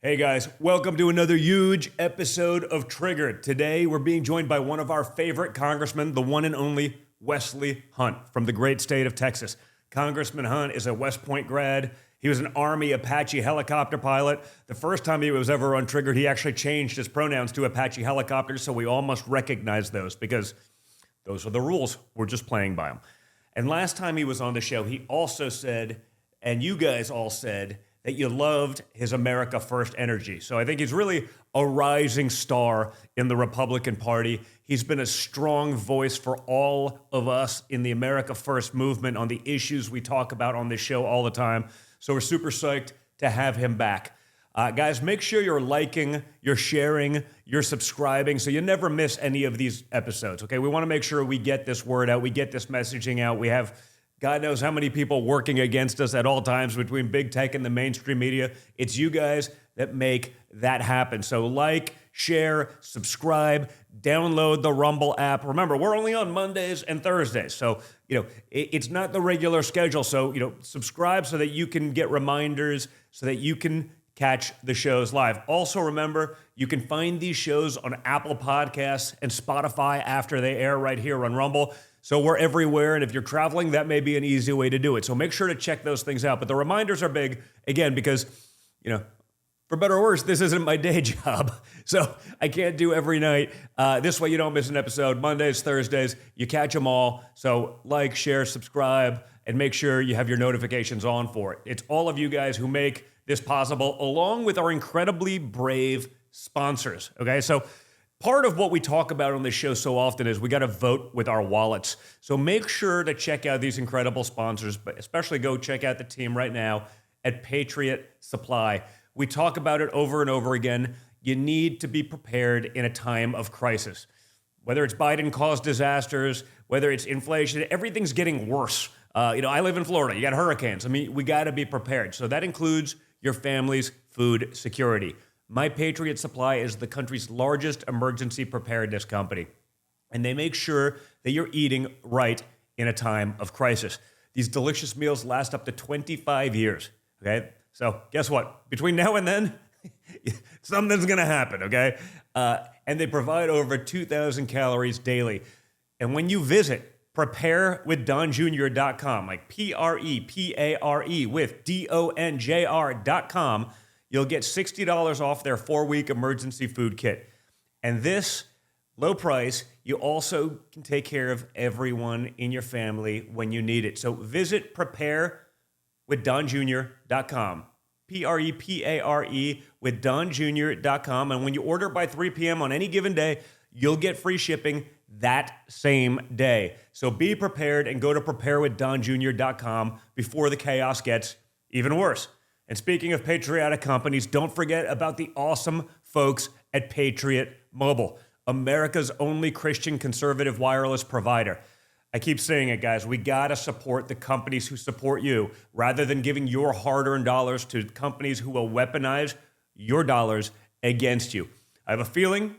Hey guys, welcome to another huge episode of Triggered. Today we're being joined by one of our favorite congressmen, the one and only Wesley Hunt from the great state of Texas. Congressman Hunt is a West Point grad. He was an Army Apache helicopter pilot. The first time he was ever on Triggered, he actually changed his pronouns to Apache helicopters, so we all must recognize those because those are the rules. We're just playing by them. And last time he was on the show, he also said, and you guys all said, that you loved his America First energy. So I think he's really a rising star in the Republican Party. He's been a strong voice for all of us in the America First movement on the issues we talk about on this show all the time. So we're super psyched to have him back. Guys, make sure you're liking, you're sharing, you're subscribing so you never miss any of these episodes, okay? We want to make sure we get this word out, we get this messaging out. We have God knows how many people working against us at all times between big tech and the mainstream media. It's you guys that make that happen. So like, share, subscribe, download the Rumble app. Remember, we're only on Mondays and Thursdays. So, it's not the regular schedule. So, subscribe so that you can get reminders, so that you can catch the shows live. Also, remember, you can find these shows on Apple Podcasts and Spotify after they air right here on Rumble. So we're everywhere, and if you're traveling, that may be an easy way to do it. So make sure to check those things out. But the reminders are big, again, because, for better or worse, this isn't my day job. So I can't do every night. This way you don't miss an episode. Mondays, Thursdays, you catch them all. So like, share, subscribe, and make sure you have your notifications on for it. It's all of you guys who make this possible, along with our incredibly brave sponsors, okay? So part of what we talk about on this show so often is we got to vote with our wallets. So make sure to check out these incredible sponsors, but especially go check out the team right now at Patriot Supply. We talk about it over and over again. You need to be prepared in a time of crisis. Whether it's Biden-caused disasters, whether it's inflation, everything's getting worse. I live in Florida. You got hurricanes. We got to be prepared. So that includes your family's food security. My Patriot Supply is the country's largest emergency preparedness company, and they make sure that you're eating right in a time of crisis. These delicious meals last up to 25 years, okay? So guess what? Between now and then, something's going to happen, okay? And they provide over 2,000 calories daily. And when you visit preparewithdonjr.com, like P-R-E-P-A-R-E with D-O-N-J-R.com, you'll get $60 off their 4-week emergency food kit. And this low price, you also can take care of everyone in your family when you need it. So visit preparewithdonjr.com, P-R-E-P-A-R-E with donjr.com. And when you order by 3 p.m. on any given day, you'll get free shipping that same day. So be prepared and go to preparewithdonjr.com before the chaos gets even worse. And speaking of patriotic companies, don't forget about the awesome folks at Patriot Mobile, America's only Christian conservative wireless provider. I keep saying it, guys. We got to support the companies who support you rather than giving your hard-earned dollars to companies who will weaponize your dollars against you. I have a feeling,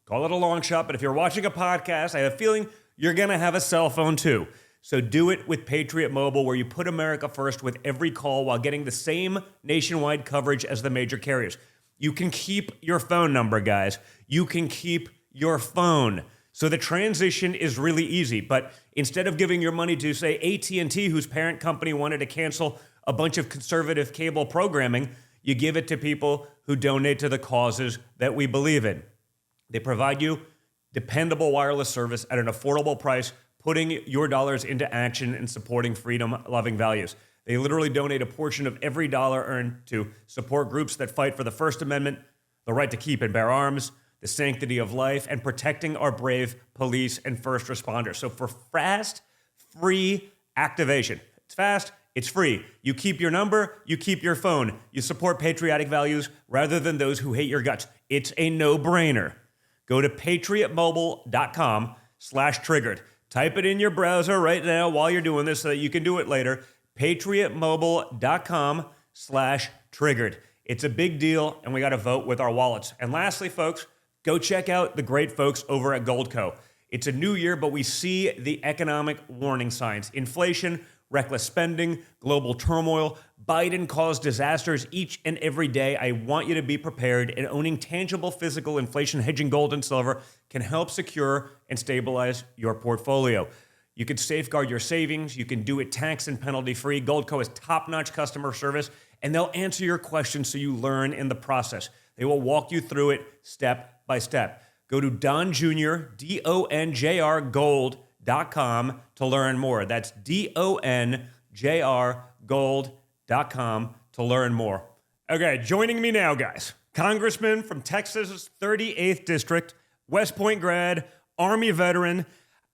call it a long shot, but if you're watching a podcast, I have a feeling you're going to have a cell phone too. So do it with Patriot Mobile, where you put America first with every call while getting the same nationwide coverage as the major carriers. You can keep your phone number, guys. You can keep your phone. So the transition is really easy. But instead of giving your money to, say, AT&T, whose parent company wanted to cancel a bunch of conservative cable programming, you give it to people who donate to the causes that we believe in. They provide you dependable wireless service at an affordable price, putting your dollars into action and supporting freedom-loving values. They literally donate a portion of every dollar earned to support groups that fight for the First Amendment, the right to keep and bear arms, the sanctity of life, and protecting our brave police and first responders. So for fast, free activation, it's fast, it's free. You keep your number, you keep your phone. You support patriotic values rather than those who hate your guts. It's a no-brainer. Go to patriotmobile.com/triggered. Type it in your browser right now while you're doing this so that you can do it later. patriotmobile.com/triggered. It's a big deal, and we got to vote with our wallets. And lastly, folks, go check out the great folks over at Goldco. It's a new year, but we see the economic warning signs. Inflation reckless spending, global turmoil. Biden caused disasters each and every day. I want you to be prepared, and owning tangible physical inflation hedging gold and silver can help secure and stabilize your portfolio. You can safeguard your savings. You can do it tax and penalty free. Goldco has top-notch customer service, and they'll answer your questions so you learn in the process. They will walk you through it step by step. Go to Don Jr., DONJR Gold.com to learn more. That's DONJR Gold.com to learn more. Okay, joining me now, guys. Congressman from Texas's 38th District, West Point grad, Army veteran,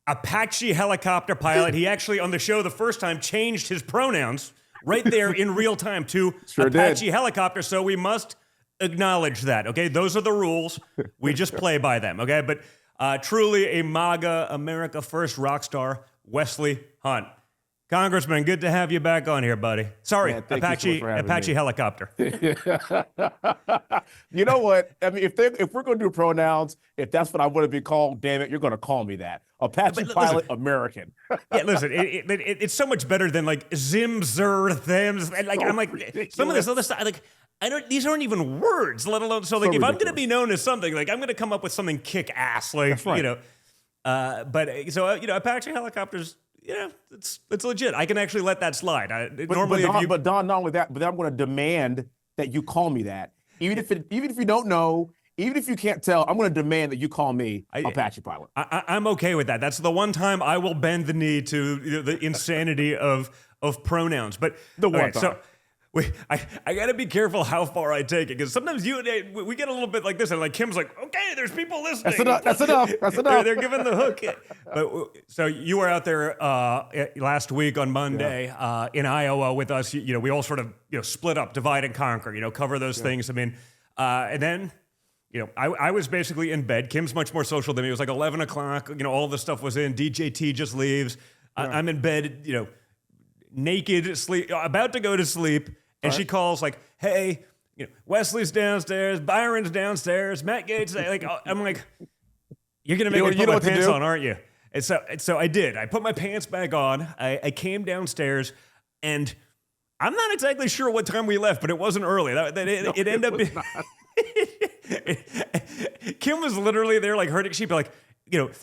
Apache helicopter pilot. He actually, on the show the first time, changed his pronouns right there in real time to Apache helicopter, so we must acknowledge that, okay? Those are the rules. We just play by them, okay? But truly a MAGA, America First rock star, Wesley Hunt. Congressman, good to have you back on here, buddy. Sorry, Man, Apache helicopter. You know what? I mean, if we're going to do pronouns, if that's what I want to be called, damn it, you're going to call me that. Apache pilot, American. Yeah, listen, it's so much better than like Zim, Zer, Thems. Like, I'm like, ridiculous. Some of this other stuff, like, these aren't even words, let alone, so like, if ridiculous. I'm going to be known as something, like, I'm going to come up with something kick-ass, like, that's right. You know. Apache helicopters, it's legit. I can actually let that slide. But Don, not only that, but I'm going to demand that you call me that. Even if you don't know, even if you can't tell, I'm going to demand that you call me Apache pilot. I'm okay with that. That's the one time I will bend the knee to the insanity of pronouns. But the one time. So I got to be careful how far I take it, because sometimes we get a little bit like this, and like Kim's like, okay, there's people listening. That's enough. They're giving the hook. But so you were out there last week on Monday in Iowa with us. We all sort of split up, divide and conquer. Cover those things. I mean, and then I was basically in bed. Kim's much more social than me. It was like 11 o'clock. All the stuff was in. DJT just leaves. I'm in bed. Naked, about to go to sleep. And she calls like, hey, Wesley's downstairs, Byron's downstairs, Matt Gates. Like, I'm like, you're gonna make me put my pants on, aren't you? And so I did. I put my pants back on. I came downstairs, and I'm not exactly sure what time we left, but it wasn't early. It ended up. Kim was literally there, like hurting. She'd be like,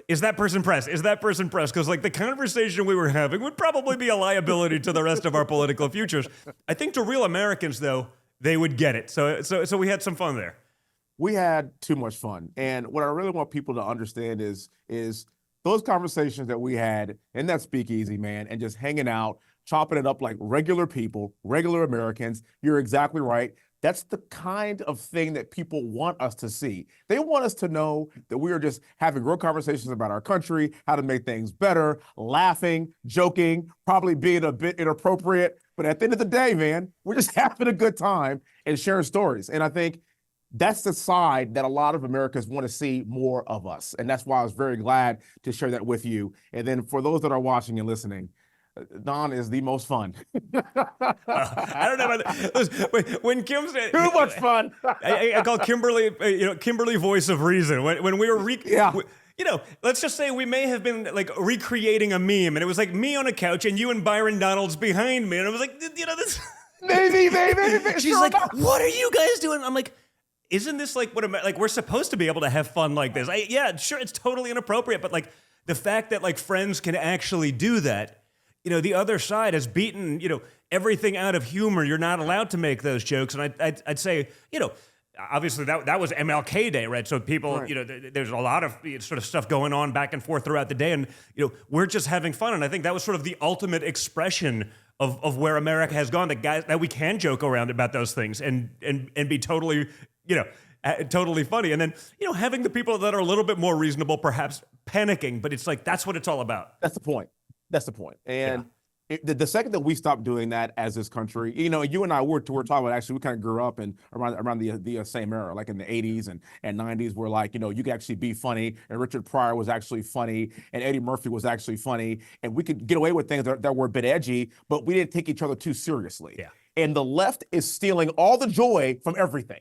is that person pressed? Is that person pressed? Because like the conversation we were having would probably be a liability to the rest of our political futures. I think to real Americans, though, they would get it. So we had some fun there. We had too much fun. And what I really want people to understand is those conversations that we had in that speakeasy, man, and just hanging out, chopping it up like regular people, regular Americans. You're exactly right. That's the kind of thing that people want us to see. They want us to know that we are just having real conversations about our country, how to make things better, laughing, joking, probably being a bit inappropriate. But at the end of the day, man, we're just having a good time and sharing stories. And I think that's the side that a lot of Americans want to see more of us. And that's why I was very glad to share that with you. And then for those that are watching and listening, Don is the most fun. I don't know about that. When Kim said too much fun, I call Kimberly, Kimberly voice of reason. When we were, let's just say we may have been like recreating a meme, and it was like me on a couch and you and Byron Donalds behind me, and I was like, this. Maybe. She's like, what are you guys doing? I'm like, isn't this like like we're supposed to be able to have fun like this? Yeah, sure, it's totally inappropriate, but like the fact that like friends can actually do that. The other side has beaten, everything out of humor. You're not allowed to make those jokes. And I'd say, obviously that was MLK Day, right? So people, right. There's a lot of sort of stuff going on back and forth throughout the day. And, we're just having fun. And I think that was sort of the ultimate expression of where America has gone, that we can joke around about those things and be totally, totally funny. And then, having the people that are a little bit more reasonable, perhaps panicking, but it's like, that's what it's all about. That's the point. And the second that we stopped doing that as this country, you and I were talking about, actually, we kind of grew up in around the same era, like in the 80s and 90s, where like, you could actually be funny, and Richard Pryor was actually funny, and Eddie Murphy was actually funny, and we could get away with things that were a bit edgy, but we didn't take each other too seriously. Yeah. And the left is stealing all the joy from everything.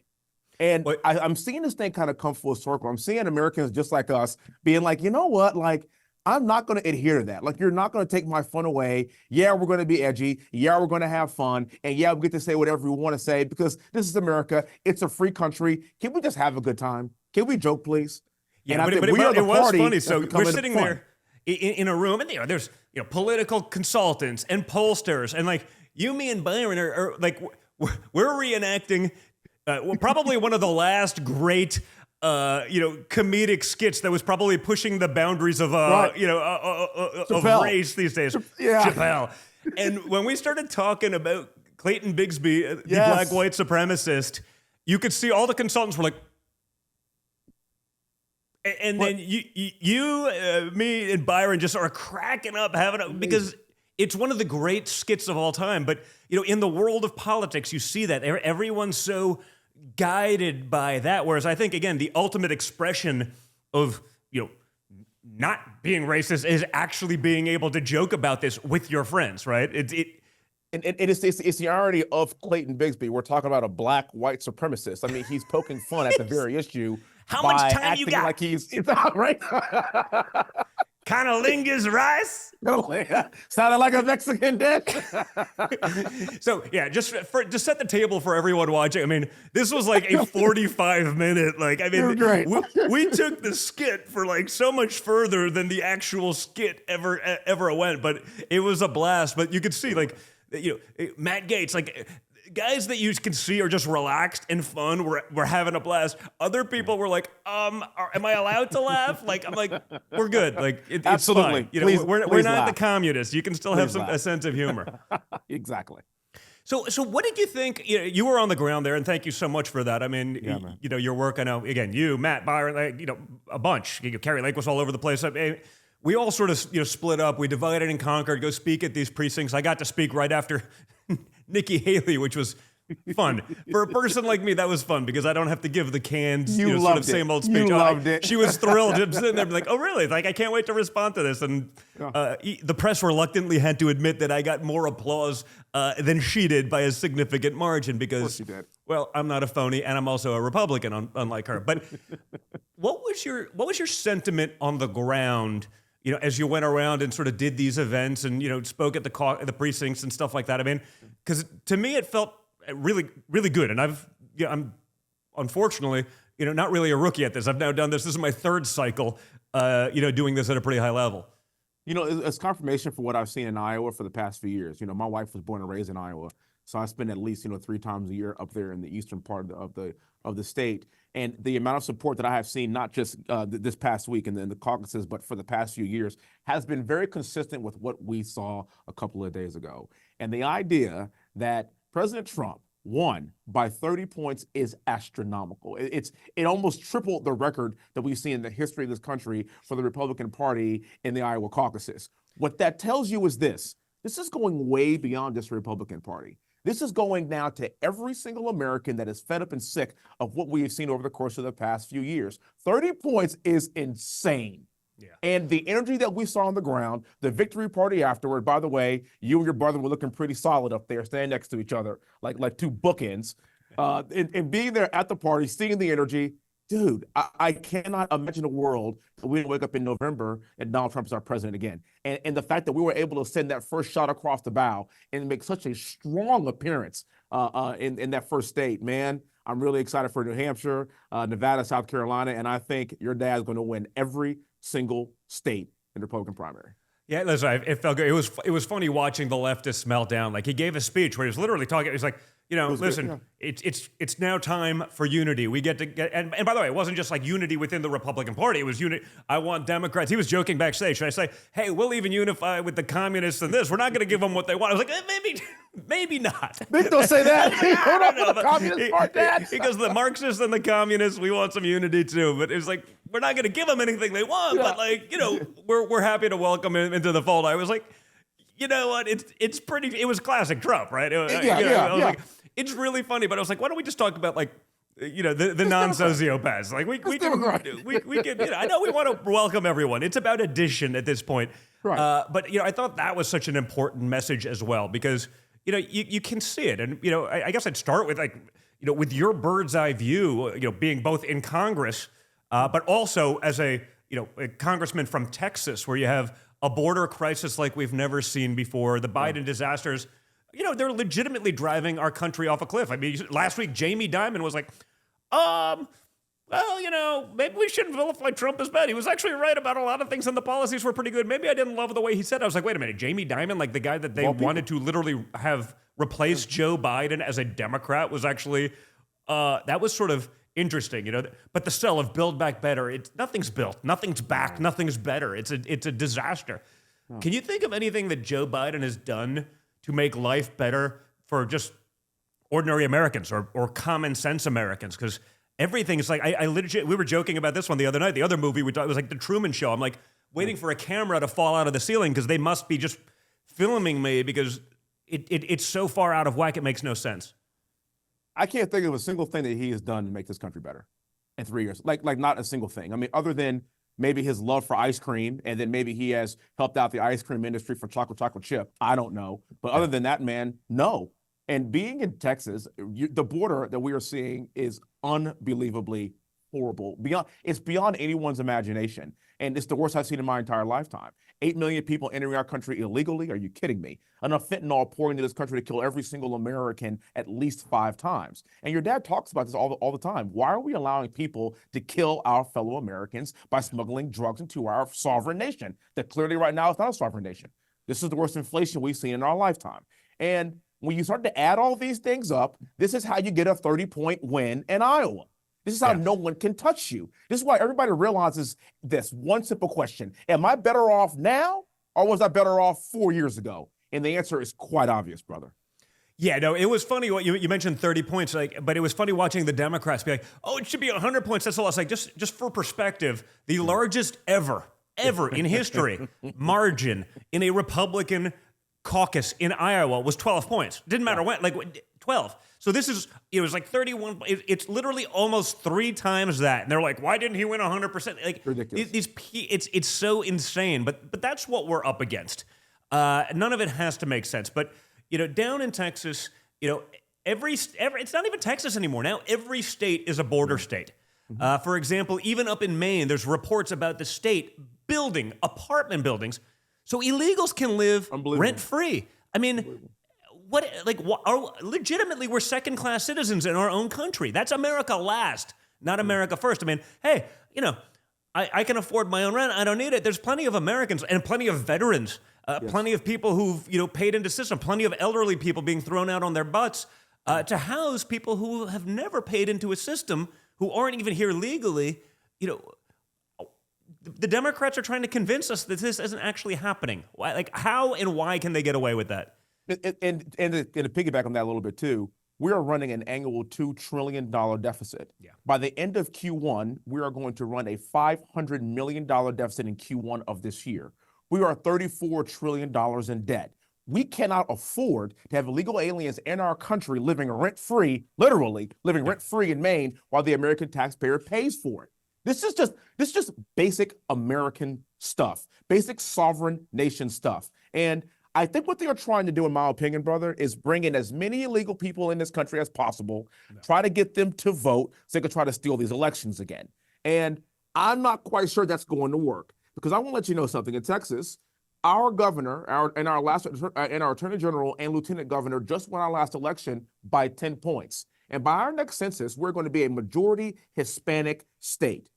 And I'm seeing this thing kind of come full circle. I'm seeing Americans just like us being like, you know what, like, I'm not going to adhere to that. Like, you're not going to take my fun away. Yeah, we're going to be edgy. Yeah, we're going to have fun. And yeah, we get to say whatever we want to say because this is America. It's a free country. Can we just have a good time? Can we joke, please? Yeah, and but, I think it, we are the it was party funny. that's So we're becoming sitting fun. there in a room, and there's political consultants and pollsters, and like you, me, and Byron are like we're reenacting probably one of the last great comedic skits that was probably pushing the boundaries of Right. of race these days. Yeah. Chappelle. And when we started talking about Clayton Bigsby, the Yes. black white supremacist, you could see all the consultants were like. And then you, me, and Byron just are cracking up, because it's one of the great skits of all time. But in the world of politics, you see that everyone's so guided by that. Whereas I think, again, the ultimate expression of not being racist is actually being able to joke about this with your friends, right? And it's the irony of Clayton Bigsby. We're talking about a black white supremacist. I mean, he's poking fun at the very issue. How by much time acting you got? Like it's out, right? Conolingus rice. Sounded like a Mexican dish. So yeah, just set the table for everyone watching. I mean, this was like a 45-minute. We took the skit for like so much further than the actual skit ever went. But it was a blast. But you could see Matt Gaetz, like guys that you can see are just relaxed and fun. We're having a blast. Other people were like, am I allowed to laugh? Like, I'm like, we're good. Like, it's Absolutely. fine. Please We're not laugh. the communists. You can still have a sense of humor. Exactly. So what did you think? You were on the ground there, and thank you so much for that. I mean, your work. I know, again, you, Matt, Byron, a bunch. Carrie Lake was all over the place. We all sort of split up. We divided and conquered. Go speak at these precincts. I got to speak right after Nikki Haley, which was fun. For a person like me, that was fun because I don't have to give the canned, sort of same old speech. You loved it. She was thrilled. I'm sitting there like, oh, really? Like, I can't wait to respond to this. And the press reluctantly had to admit that I got more applause than she did by a significant margin because, Of course you did. Well, I'm not a phony and I'm also a Republican, unlike her. But what was your sentiment on the ground? As you went around and sort of did these events and, spoke at the precincts and stuff like that. I mean, because to me, it felt really, really good. And I'm unfortunately, not really a rookie at this. I've now done this. This is my third cycle, doing this at a pretty high level. It's confirmation for what I've seen in Iowa for the past few years. My wife was born and raised in Iowa. So I spend at least, 3 times a year up there in the eastern part of the state. And the amount of support that I have seen, not just this past week and then the caucuses, but for the past few years, has been very consistent with what we saw a couple of days ago. And the idea that President Trump won by 30 points is astronomical. It almost tripled the record that we've seen in the history of this country for the Republican Party in the Iowa caucuses. What that tells you is this is going way beyond just the Republican Party. This is going now to every single American that is fed up and sick of what we have seen over the course of the past few years. 30 points is insane. Yeah. And the energy that we saw on the ground, the victory party afterward, by the way, you and your brother were looking pretty solid up there, standing next to each other, like two bookends. And being there at the party, seeing the energy, dude, I cannot imagine a world that we wake up in November and Donald Trump is our president again. And the fact that we were able to send that first shot across the bow and make such a strong appearance in that first state, man, I'm really excited for New Hampshire, Nevada, South Carolina, and I think your dad's going to win every single state in the Republican primary. Yeah, listen, it felt good. It was funny watching the leftists melt down. Like he gave a speech where he was literally talking. He was like, listen, it's now time for unity. We get to get, and by the way, it wasn't just like unity within the Republican Party. It was unity. I want Democrats. He was joking backstage. Should I say, hey, we'll even unify with the communists in this. We're not going to give them what they want. I was like, maybe not. Don't say that. Hold on, the communist part, Dad. Because the Marxists and the communists, we want some unity too. But it's like, we're not going to give them anything they want. Yeah. But we're happy to welcome him into the fold. I was like, you know what? It's pretty. It was classic Trump, right? I was like, it's really funny, but I was like, why don't we just talk about the non-sociopaths? Like we can. I know we want to welcome everyone. It's about addition at this point, right? But I thought that was such an important message as well because you can see it, and I guess I'd start with with your bird's eye view, being both in Congress, but also as a a congressman from Texas, where you have a border crisis like we've never seen before. The Biden disasters, they're legitimately driving our country off a cliff. I mean, last week, Jamie Dimon was like, well, maybe we shouldn't vilify Trump as bad. He was actually right about a lot of things, and the policies were pretty good. Maybe I didn't love the way he said it. I was like, wait a minute, Jamie Dimon, like the guy that they wanted to literally have replace Joe Biden as a Democrat, was actually, that was sort of interesting, But the sell of Build Back Better, nothing's built, nothing's back, nothing's better. It's a disaster. Can you think of anything that Joe Biden has done to make life better for just ordinary Americans or common sense Americans? Because everything is like, I legit, we were joking about this one the other night. The other movie we thought was like The Truman Show. I'm like waiting for a camera to fall out of the ceiling because they must be just filming me because it's so far out of whack, it makes no sense. I can't think of a single thing that he has done to make this country better in 3 years. Like not a single thing. I mean, other than maybe his love for ice cream, and then maybe he has helped out the ice cream industry for chocolate chip. I don't know. But other than that, man, no. And being in Texas, the border that we are seeing is unbelievably horrible. It's beyond anyone's imagination. And it's the worst I've seen in my entire lifetime. 8 million people entering our country illegally. Are you kidding me? Enough fentanyl pouring into this country to kill every single American at least 5 times. And your dad talks about this all the time. Why are we allowing people to kill our fellow Americans by smuggling drugs into our sovereign nation that clearly right now is not a sovereign nation? This is the worst inflation we've seen in our lifetime. And when you start to add all these things up, this is how you get a 30-point win in Iowa. This is how no one can touch you. This is why everybody realizes this one simple question. Am I better off now, or was I better off 4 years ago? And the answer is quite obvious, brother. Yeah, no, it was funny what you mentioned 30 points, but it was funny watching the Democrats be like, oh, it should be 100 points. That's a lot. Like, just for perspective, the largest ever in history margin in a Republican caucus in Iowa was 12 points. Didn't matter when, 12. So this is, it was like 31. It's literally almost 3 times that. And they're like, why didn't he win 100%? Like, ridiculous. It's so insane. But that's what we're up against. None of it has to make sense. But, down in Texas, it's not even Texas anymore. Now every state is a border state. For example, even up in Maine, there's reports about the state building apartment buildings so illegals can live rent-free. I mean, legitimately, we're second-class citizens in our own country. That's America last, not America first. I mean, hey, I can afford my own rent. I don't need it. There's plenty of Americans and plenty of veterans, plenty of people who've, paid into system, plenty of elderly people being thrown out on their butts to house people who have never paid into a system, who aren't even here legally. The Democrats are trying to convince us that this isn't actually happening. Why, how and why can they get away with that? And to piggyback on that a little bit too, we are running an annual $2 trillion deficit. Yeah. By the end of Q1, we are going to run a $500 million deficit in Q1 of this year. We are $34 trillion in debt. We cannot afford to have illegal aliens in our country living rent-free, literally living rent-free in Maine, while the American taxpayer pays for it. This is just basic American stuff, basic sovereign nation stuff. And I think what they are trying to do, in my opinion, brother, is bring in as many illegal people in this country as possible, try to get them to vote so they can try to steal these elections again. And I'm not quite sure that's going to work, because I want to let you know something. In Texas, our governor, our attorney general and lieutenant governor just won our last election by 10 points. And by our next census, we're going to be a majority Hispanic state.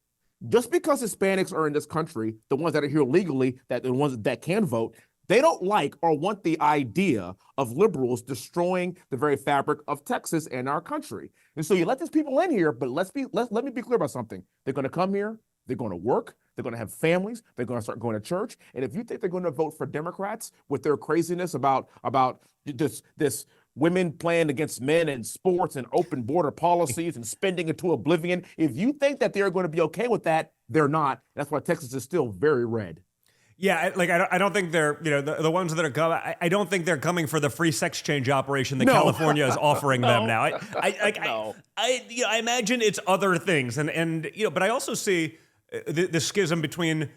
Just because Hispanics are in this country, the ones that are here legally, the ones that can vote, they don't like or want the idea of liberals destroying the very fabric of Texas and our country. And so you let these people in here, but let me be clear about something. They're going to come here, they're going to work, they're going to have families, they're going to start going to church. And if you think they're going to vote for Democrats with their craziness about this women playing against men in sports and open border policies and spending into oblivion, if you think that they're going to be okay with that, they're not. That's why Texas is still very red. Yeah, I don't think they're, the ones that are coming, I don't think they're coming for the free sex change operation that California is offering them now. I imagine it's other things. And but I also see the schism between,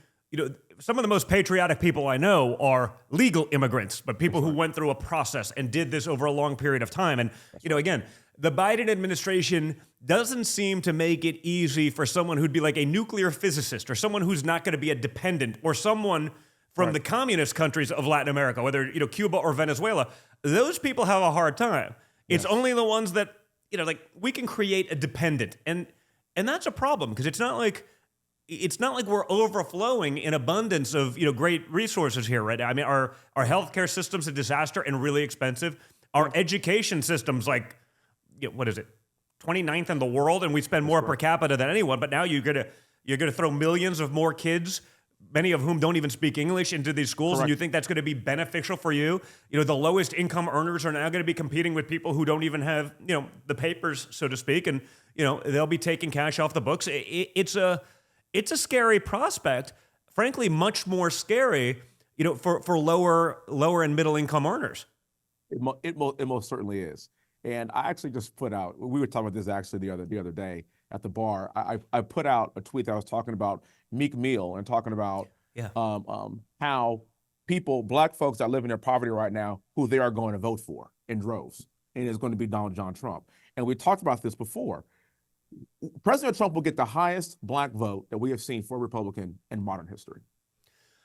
some of the most patriotic people I know are legal immigrants, but people who went through a process and did this over a long period of time. And, again, the Biden administration doesn't seem to make it easy for someone who'd be like a nuclear physicist or someone who's not going to be a dependent or someone from the communist countries of Latin America, whether, Cuba or Venezuela. Those people have a hard time. It's only the ones that, like we can create a dependent. And that's a problem because it's not like we're overflowing in abundance of, great resources here right now. I mean, our healthcare system's a disaster and really expensive. Our education system's like, what is it? 29th in the world, and we spend more per capita than anyone. But now you're gonna throw millions of more kids, many of whom don't even speak English, into these schools, and you think that's going to be beneficial for you? The lowest income earners are now going to be competing with people who don't even have the papers, so to speak, and they'll be taking cash off the books. It's a scary prospect, frankly, much more scary, for lower and middle income earners. It most certainly is. And I actually just put out, we were talking about this actually the other day at the bar. I put out a tweet that was talking about Meek Mill and talking about how Black folks that live in their poverty right now, who they are going to vote for in droves. And it's going to be Donald John Trump. And we talked about this before. President Trump will get the highest Black vote that we have seen for a Republican in modern history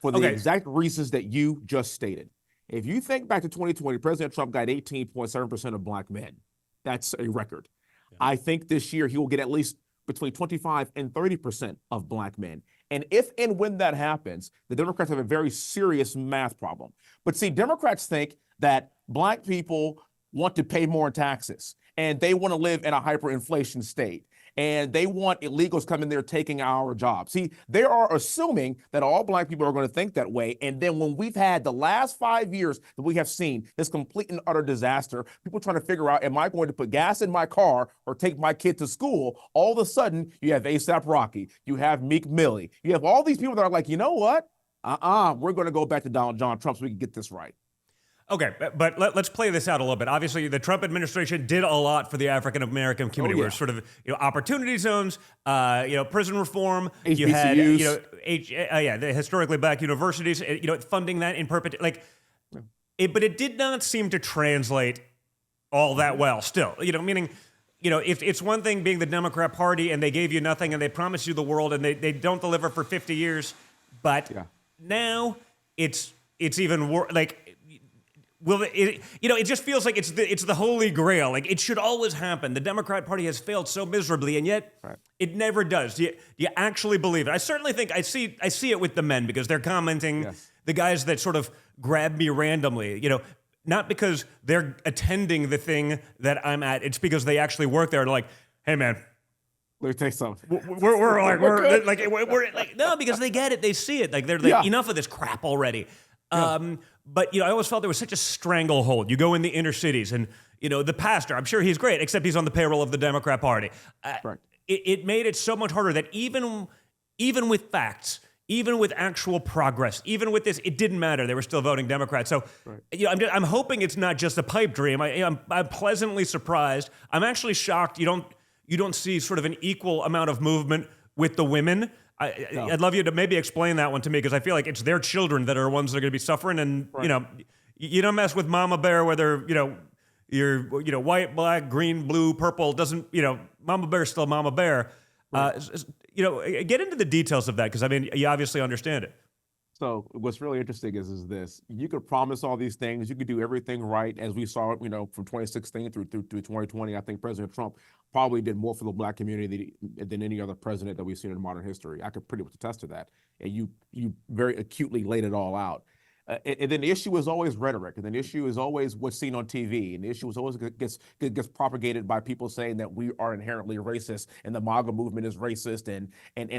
for the exact reasons that you just stated. If you think back to 2020, President Trump got 18.7% of Black men. That's a record. Yeah. I think this year he will get at least between 25 and 30% of Black men. And if and when that happens, the Democrats have a very serious math problem. But see, Democrats think that Black people want to pay more in taxes and they want to live in a hyperinflation state. And they want illegals coming there taking our jobs. See, they are assuming that all Black people are going to think that way. And then when we've had the last 5 years that we have seen this complete and utter disaster, people trying to figure out, am I going to put gas in my car or take my kid to school? All of a sudden, you have A$AP Rocky, you have Meek Millie, you have all these people that are like, you know what? We're going to go back to Donald John Trump so we can get this right. Okay, but let's play this out a little bit. Obviously, the Trump administration did a lot for the African American community. Where sort of opportunity zones, prison reform. HBCUs. You had the historically Black universities. Funding that in perpetuity. But it did not seem to translate all that well. Still, meaning. If it's one thing being the Democrat Party and they gave you nothing and they promised you the world and they don't deliver for 50 years, but now it's even worse. It just feels like it's the holy grail. Like it should always happen. The Democrat Party has failed so miserably, and yet it never does. Do you actually believe it? I certainly think I see it with the men because they're commenting. The guys that sort of grab me randomly, not because they're attending the thing that I'm at. It's because they actually work there. They're like, hey man, let me take some. We're like no, because they get it. They see it. Like they're like enough of this crap already. But I always felt there was such a stranglehold. You go in the inner cities, and the pastor. I'm sure he's great, except he's on the payroll of the Democrat Party. It made it so much harder that even with facts, even with actual progress, even with this, it didn't matter. They were still voting Democrat. So I'm hoping it's not just a pipe dream. I'm pleasantly surprised. I'm actually shocked. You don't see sort of an equal amount of movement with the women. I'd love you to maybe explain that one to me because I feel like it's their children that are ones that are going to be suffering. And, you don't mess with Mama Bear, whether, you're, white, black, green, blue, purple, doesn't, Mama Bear's still Mama Bear. Get into the details of that because, you obviously understand it. So what's really interesting is this. You could promise all these things. You could do everything right, as we saw, from 2016 through 2020. I think President Trump probably did more for the Black community than any other president that we've seen in modern history. I could pretty much attest to that. And you very acutely laid it all out. And then the issue is always rhetoric. And then the issue is always what's seen on TV. And the issue is always gets propagated by people saying that we are inherently racist and the MAGA movement is racist and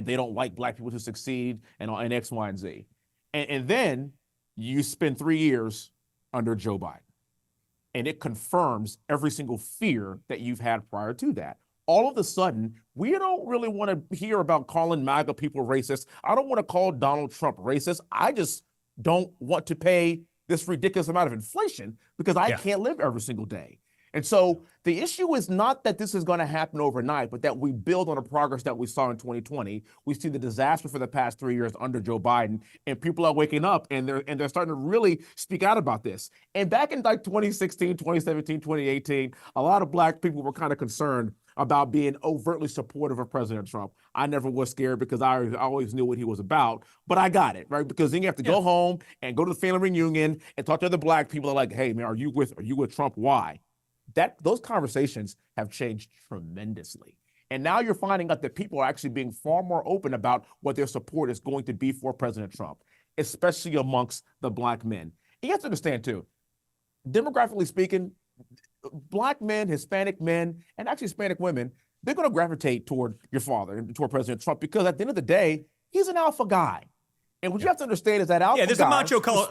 they don't like Black people to succeed and X, Y, and Z. And then you spend 3 years under Joe Biden. And it confirms every single fear that you've had prior to that. All of a sudden, we don't really want to hear about calling MAGA people racist. I don't want to call Donald Trump racist. I just don't want to pay this ridiculous amount of inflation because I can't live every single day. And so the issue is not that this is going to happen overnight, but that we build on the progress that we saw in 2020. We see the disaster for the past 3 years under Joe Biden, and people are waking up and they're starting to really speak out about this. And back in like 2016, 2017, 2018, a lot of Black people were kind of concerned about being overtly supportive of President Trump. I never was scared because I always knew what he was about, but I got it, right? Because then you have to go home and go to the family reunion and talk to other Black people. They're like, hey, man, are you with Trump? Why? Those conversations have changed tremendously. And now you're finding out that people are actually being far more open about what their support is going to be for President Trump, especially amongst the Black men. And you have to understand, too, demographically speaking, Black men, Hispanic men, and actually Hispanic women, they're going to gravitate toward your father and toward President Trump because at the end of the day, he's an alpha guy. And what you have to understand is that alpha there's guy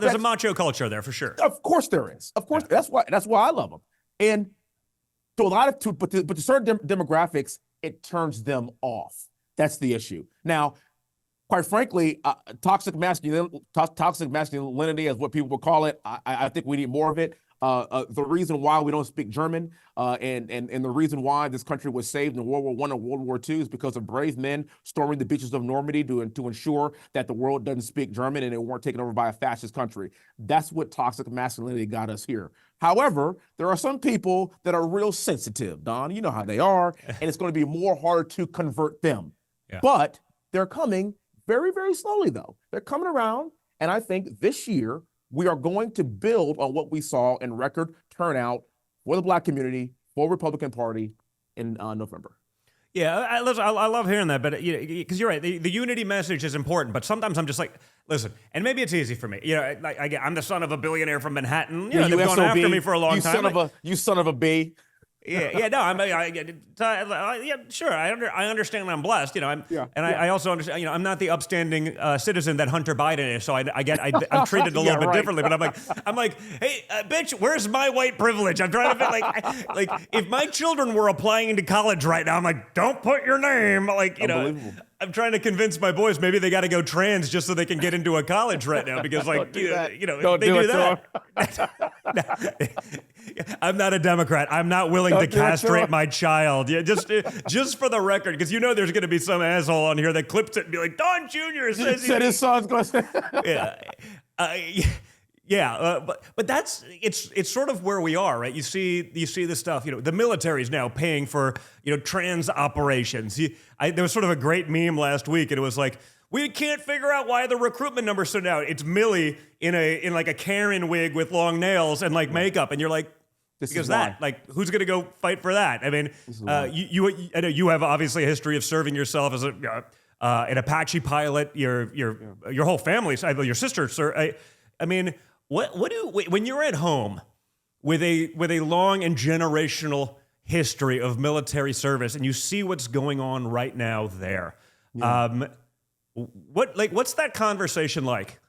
there's a macho culture there for sure. Of course there is. Of course, that's why I love him. And to a lot of but to certain demographics, it turns them off. That's the issue. Now, quite frankly, toxic masculinity is what people will call it. I think we need more of it. The reason why we don't speak German and the reason why this country was saved in World War I and World War II is because of brave men storming the beaches of Normandy to ensure that the world doesn't speak German and it weren't taken over by a fascist country. That's what toxic masculinity got us here. However, there are some people that are real sensitive, Don. You know how they are, and it's going to be more hard to convert them. Yeah. But they're coming very, very slowly, though. They're coming around, and I think this year we are going to build on what we saw in record turnout for the Black community, for Republican Party in November. Yeah, I love hearing that, but because you're right, the unity message is important. But sometimes I'm just like, listen, and maybe it's easy for me. I'm the son of a billionaire from Manhattan. They've gone after me for a long time. You son of a B. Sure. I understand I'm blessed, I also understand, I'm not the upstanding citizen that Hunter Biden is, so I'm treated a little bit differently. But I'm like, hey, bitch, where's my white privilege? I'm trying to fit like if my children were applying into college right now, I'm like, don't put your name, I'm trying to convince my boys maybe they got to go trans just so they can get into a college right now because they do that. I'm not a Democrat. I'm not willing to castrate my child. Yeah, just for the record, because there's going to be some asshole on here that clips it and be like, Don Jr. said his son's going to say. But it's sort of where we are, right? You see this stuff. The military's now paying for trans operations. There was sort of a great meme last week, and it was like, we can't figure out why the recruitment numbers so down. It's Millie in like a Karen wig with long nails and makeup, and you're like, because that, who's going to go fight for that? I mean, I know you have obviously a history of serving yourself as an Apache pilot. Your whole family, your sister, sir. I mean, when you're at home with a long and generational history of military service, and you see what's going on right now there, what's that conversation like?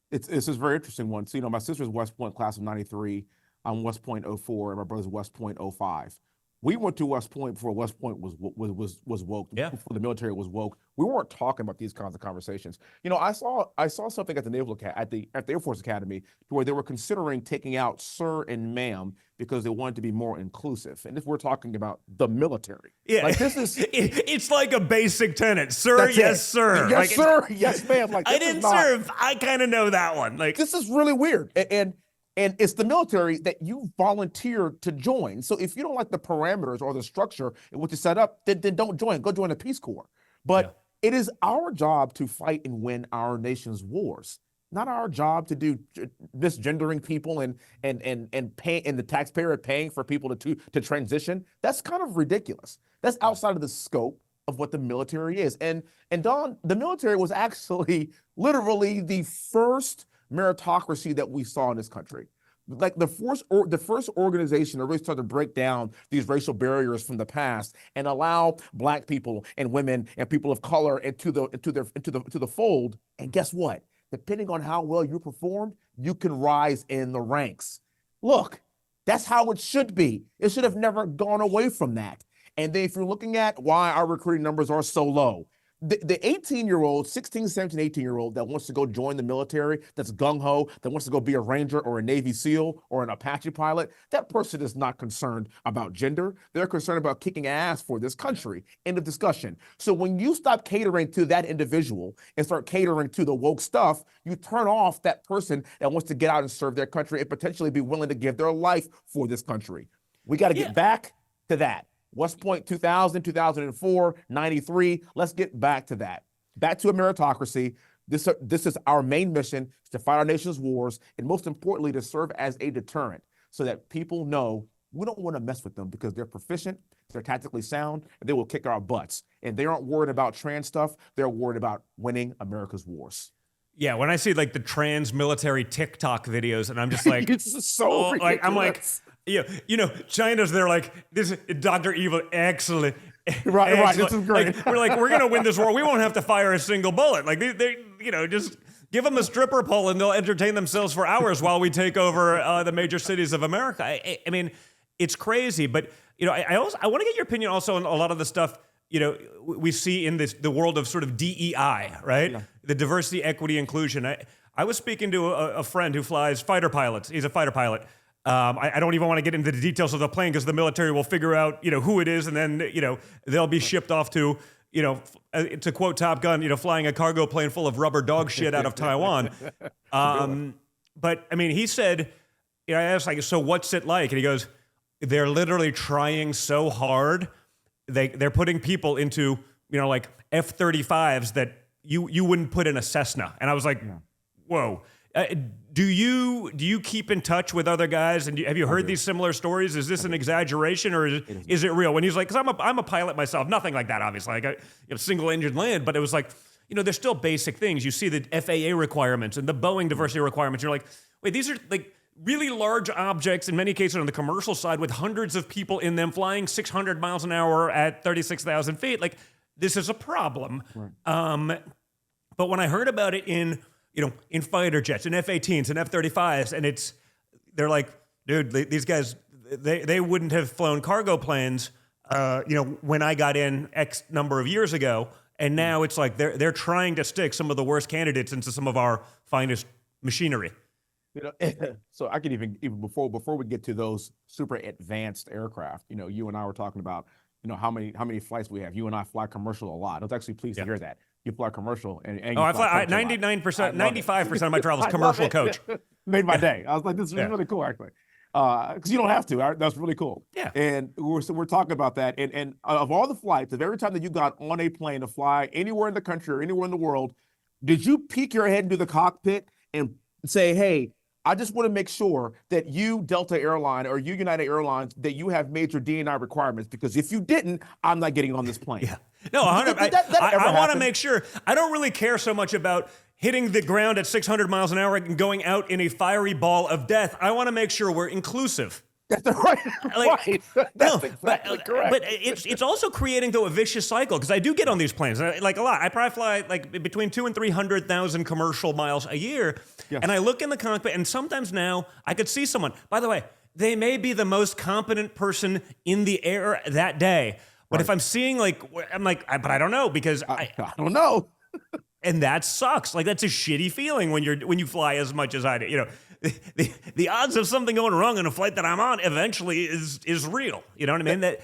It's a very interesting one. So, my sister's West Point class of '93. I'm West Point '04, and my brother's West Point '05. We went to West Point before West Point was woke. Yeah. Before the military was woke. We weren't talking about these kinds of conversations. I saw something at the at the Air Force Academy where they were considering taking out sir and ma'am because they wanted to be more inclusive. And if we're talking about the military, this is it's like a basic tenet. Sir, yes, sir. Yes, sir. Yes, ma'am. I didn't serve. I kind of know that one. This is really weird. And it's the military that you volunteered to join. So if you don't like the parameters or the structure in which it's set up, then don't join. Go join the Peace Corps. But it is our job to fight and win our nation's wars. Not our job to do misgendering people and pay, and the taxpayer paying for people to transition. That's kind of ridiculous. That's outside of the scope of what the military is. And Don, the military was actually literally the first meritocracy that we saw in this country. The first organization that really started to break down these racial barriers from the past and allow Black people and women and people of color into the fold. And guess what? Depending on how well you performed, you can rise in the ranks. Look, that's how it should be. It should have never gone away from that. And then if you're looking at why our recruiting numbers are so low, The 18-year-old, 16, 17, 18-year-old that wants to go join the military, that's gung-ho, that wants to go be a Ranger or a Navy SEAL or an Apache pilot, that person is not concerned about gender. They're concerned about kicking ass for this country. End of discussion. So when you stop catering to that individual and start catering to the woke stuff, you turn off that person that wants to get out and serve their country and potentially be willing to give their life for this country. We got to get back to that. West Point 2000, 2004, 93. Let's get back to that. Back to a meritocracy. This is our main mission, is to fight our nation's wars, and most importantly, to serve as a deterrent so that people know we don't want to mess with them because they're proficient, they're tactically sound, and they will kick our butts. And they aren't worried about trans stuff. They're worried about winning America's wars. Yeah, when I see like the trans military TikTok videos, and I'm just like, it's so ridiculous. Like I'm like, China's they're like, this is Dr. Evil, excellent. Right, this is great. Like, we're gonna win this war. We won't have to fire a single bullet. Like they just give them a stripper pole and they'll entertain themselves for hours while we take over the major cities of America. I mean, it's crazy, but I want to get your opinion also on a lot of the stuff we see in the world of sort of DEI, right? Yeah. The diversity, equity, inclusion. I was speaking to a friend who flies fighter pilots. He's a fighter pilot. I don't even want to get into the details of the plane because the military will figure out, who it is, and then, they'll be shipped off to, to quote Top Gun, flying a cargo plane full of rubber dog shit out of Taiwan. But I mean, he said, I asked, like, so what's it like? And he goes, they're literally trying so hard. They're putting people into, like F-35s that you wouldn't put in a Cessna. And I was like, whoa. Do you keep in touch with other guys? And have you heard these similar stories? Is this an exaggeration or is it real? When he's like, because I'm a pilot myself, nothing like that, obviously. I got single engine land, but it was like, there's still basic things. You see the FAA requirements and the Boeing diversity requirements. You're like, wait, these are like really large objects, in many cases on the commercial side, with hundreds of people in them flying 600 miles an hour at 36,000 feet. Like, this is a problem. Right. But when I heard about it in fighter jets, in F-18s and F-35s, and they're like, dude, these guys, they wouldn't have flown cargo planes, when I got in X number of years ago, and now it's like they're trying to stick some of the worst candidates into some of our finest machinery. So I could even before we get to those super advanced aircraft, you and I were talking about, how many flights we have. You and I fly commercial a lot. I was actually pleased to hear that. You fly commercial and I fly 99%, 95% of my travel is commercial coach. Made my day. I was like, this is really cool, actually. Because you don't have to. That's really cool. Yeah. And we're talking about that. And of all the flights, of every time that you got on a plane to fly anywhere in the country or anywhere in the world, did you peek your head into the cockpit and say, hey, I just want to make sure that you, Delta Airline, or you, United Airlines, that you have made your D&I requirements, because if you didn't, I'm not getting on this plane. Yeah. No, 100. I want to make sure. I don't really care so much about hitting the ground at 600 miles an hour and going out in a fiery ball of death. I want to make sure we're inclusive. That's right. Right. That's exactly correct. But it's also creating, though, a vicious cycle, because I do get on these planes, like a lot. I probably fly like between 200,000 and 300,000 commercial miles a year. Yes. And I look in the cockpit, and sometimes now I could see someone. By the way, they may be the most competent person in the air that day. But if I'm seeing I'm like, but I don't know, because I don't know. And that sucks. Like, that's a shitty feeling when you fly as much as I do. The odds of something going wrong in a flight that I'm on eventually is real. You know what I mean? That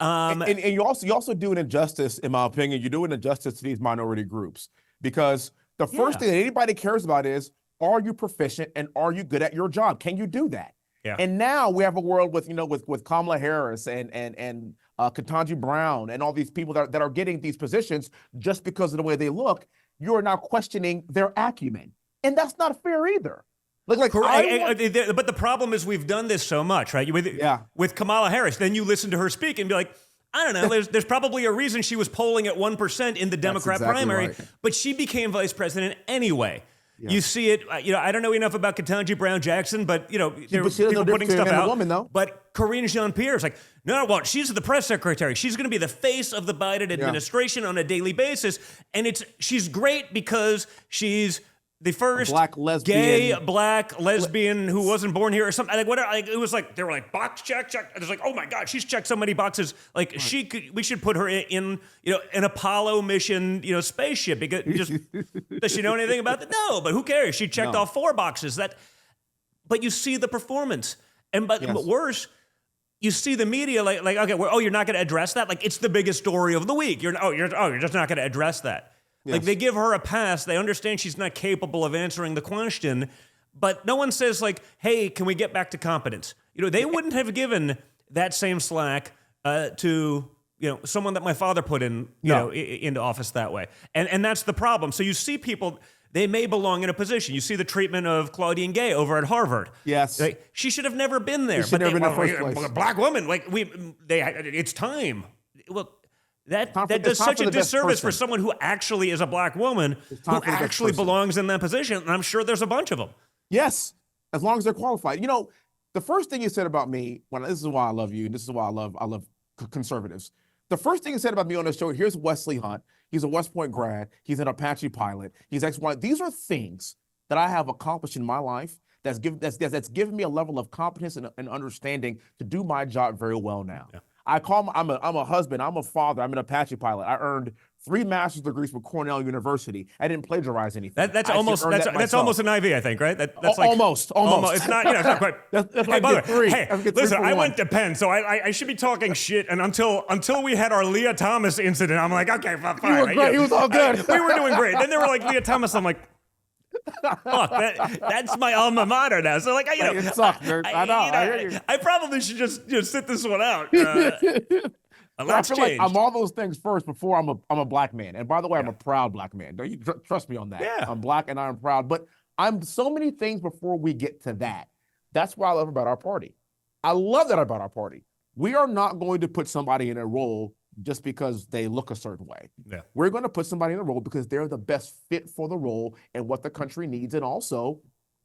and you also do an injustice, in my opinion. You do an injustice to these minority groups, because the first thing that anybody cares about is, are you proficient and are you good at your job? Can you do that? Yeah. And now we have a world with Kamala Harris and Ketanji Brown and all these people that are getting these positions just because of the way they look. You are now questioning their acumen, and that's not fair either. But the problem is we've done this so much, right? With Kamala Harris, then you listen to her speak and be like, I don't know. There's probably a reason she was polling at 1% in the Democrat primary, right. But she became vice president anyway. Yeah. You see it. I don't know enough about Ketanji Brown Jackson, but they're people putting stuff out. Woman, though. But Karine Jean-Pierre is like, no, well, she's the press secretary. She's going to be the face of the Biden administration on a daily basis, and she's great because she's the first black lesbian, gay black lesbian who wasn't born here or something. Like whatever. Like it was like they were like box check. It was like, oh my God, she's checked so many boxes. Like we should put her in an Apollo mission spaceship because does she know anything about that? No, but who cares? She checked off 4 boxes. But you see the performance, but worse. You see the media like okay, you're not going to address that. Like it's the biggest story of the week. You're just not going to address that. Yes. Like they give her a pass. They understand she's not capable of answering the question, but no one says like, "Hey, can we get back to competence?" They wouldn't have given that same slack to someone that my father put into office that way, and that's the problem. So you see people. They may belong in a position. You see the treatment of Claudine Gay over at Harvard. Yes, like, she should have never been there. She should never been in the first place. A black woman, it's time. Well. That does such a disservice for someone who actually is a black woman, who actually belongs in that position, and I'm sure there's a bunch of them. Yes, as long as they're qualified. The first thing you said about me, this is why I love you, and this is why I love conservatives. The first thing you said about me on this show, here's Wesley Hunt. He's a West Point grad. He's an Apache pilot. He's ex-1. These are things that I have accomplished in my life that's given me a level of competence and understanding to do my job very well now. Yeah. I'm a husband, I'm a father, I'm an Apache pilot. I earned 3 master's degrees from Cornell University. I didn't plagiarize anything. That's almost an IV, I think, right? That's like almost. It's not, it's not quite. That's hey, by the way, listen, I went to Penn, so I should be talking shit. And until we had our Leah Thomas incident, I'm like, okay, fine. You were great. He was all good. We were doing great. Then they were like Leah Thomas. I'm like, fuck, that's my alma mater now. So it sucks, man. I know. I hear you. I probably should just sit this one out. I feel like I'm all those things first before I'm a black man. And by the way, I'm a proud black man. Don't you trust me on that? Yeah. I'm black and I'm proud. But I'm so many things before we get to that. That's what I love about our party. I love that about our party. We are not going to put somebody in a role just because they look a certain way. Yeah. We're going to put somebody in a role because they're the best fit for the role and what the country needs. And also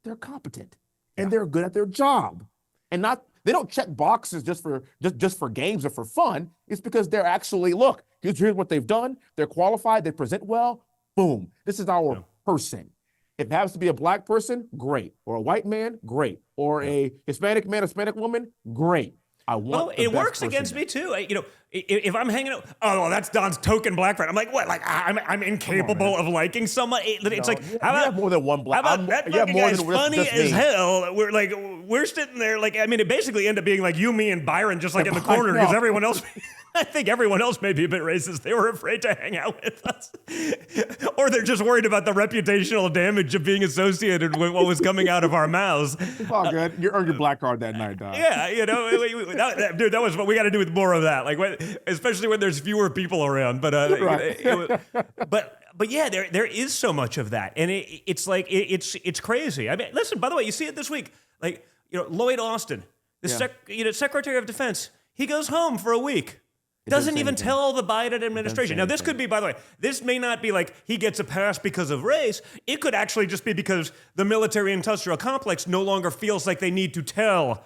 they're competent and they're good at their job and they don't check boxes just for games or for fun. It's because they're actually, look, here's what they've done. They're qualified. They present well. Boom. This is our person. If it happens to be a black person, great. Or a white man, great. Or a Hispanic man, Hispanic woman, great. I want it works against me too. If I'm hanging out, that's Don's token black friend. I'm like, what? Like I'm incapable of liking someone. It's like, how about have more than one black? How about that fucking guy's funny as hell? We're sitting there like, I mean, it basically ended up being like you, me, and Byron just like in the corner because everyone else. I think everyone else may be a bit racist. They were afraid to hang out with us. Or they're just worried about the reputational damage of being associated with what was coming out of our mouths. It's all good. You earned your black card that night, Don. Yeah, dude, that was what we got to do with more of that. Like, especially when there's fewer people around. But but yeah, there is so much of that, and it's like it's crazy. I mean, listen. By the way, you see it this week. Like, Lloyd Austin, the Secretary of Defense, he goes home for a week. Doesn't even tell the Biden administration. Now, this could be, by the way, this may not be like he gets a pass because of race. It could actually just be because the military-industrial complex no longer feels like they need to tell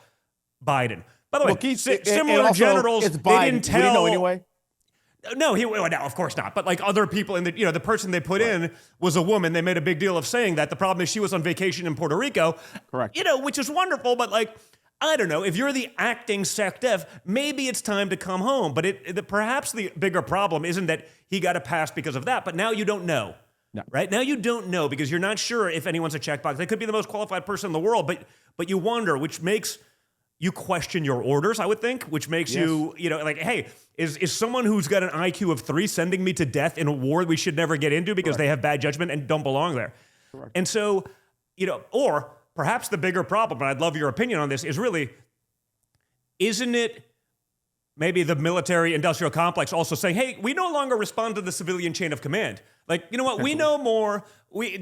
Biden. By the way, similar generals, they didn't tell. Would he know anyway? No, no, of course not. But like other people in the person they put in was a woman. They made a big deal of saying that. The problem is she was on vacation in Puerto Rico. Correct. Which is wonderful, but like, I don't know. If you're the acting SecDef, maybe it's time to come home. But perhaps the bigger problem isn't that he got a pass because of that, but now you don't know. No. Right? Now you don't know because you're not sure if anyone's a checkbox. They could be the most qualified person in the world, but you wonder, which makes you question your orders, I would think, which makes you like, hey, is someone who's got an IQ of 3 sending me to death in a war we should never get into because they have bad judgment and don't belong there? Correct. And so, or perhaps the bigger problem, and I'd love your opinion on this, is really, isn't it maybe the military-industrial complex also saying, hey, we no longer respond to the civilian chain of command. Like, you know what, we know more.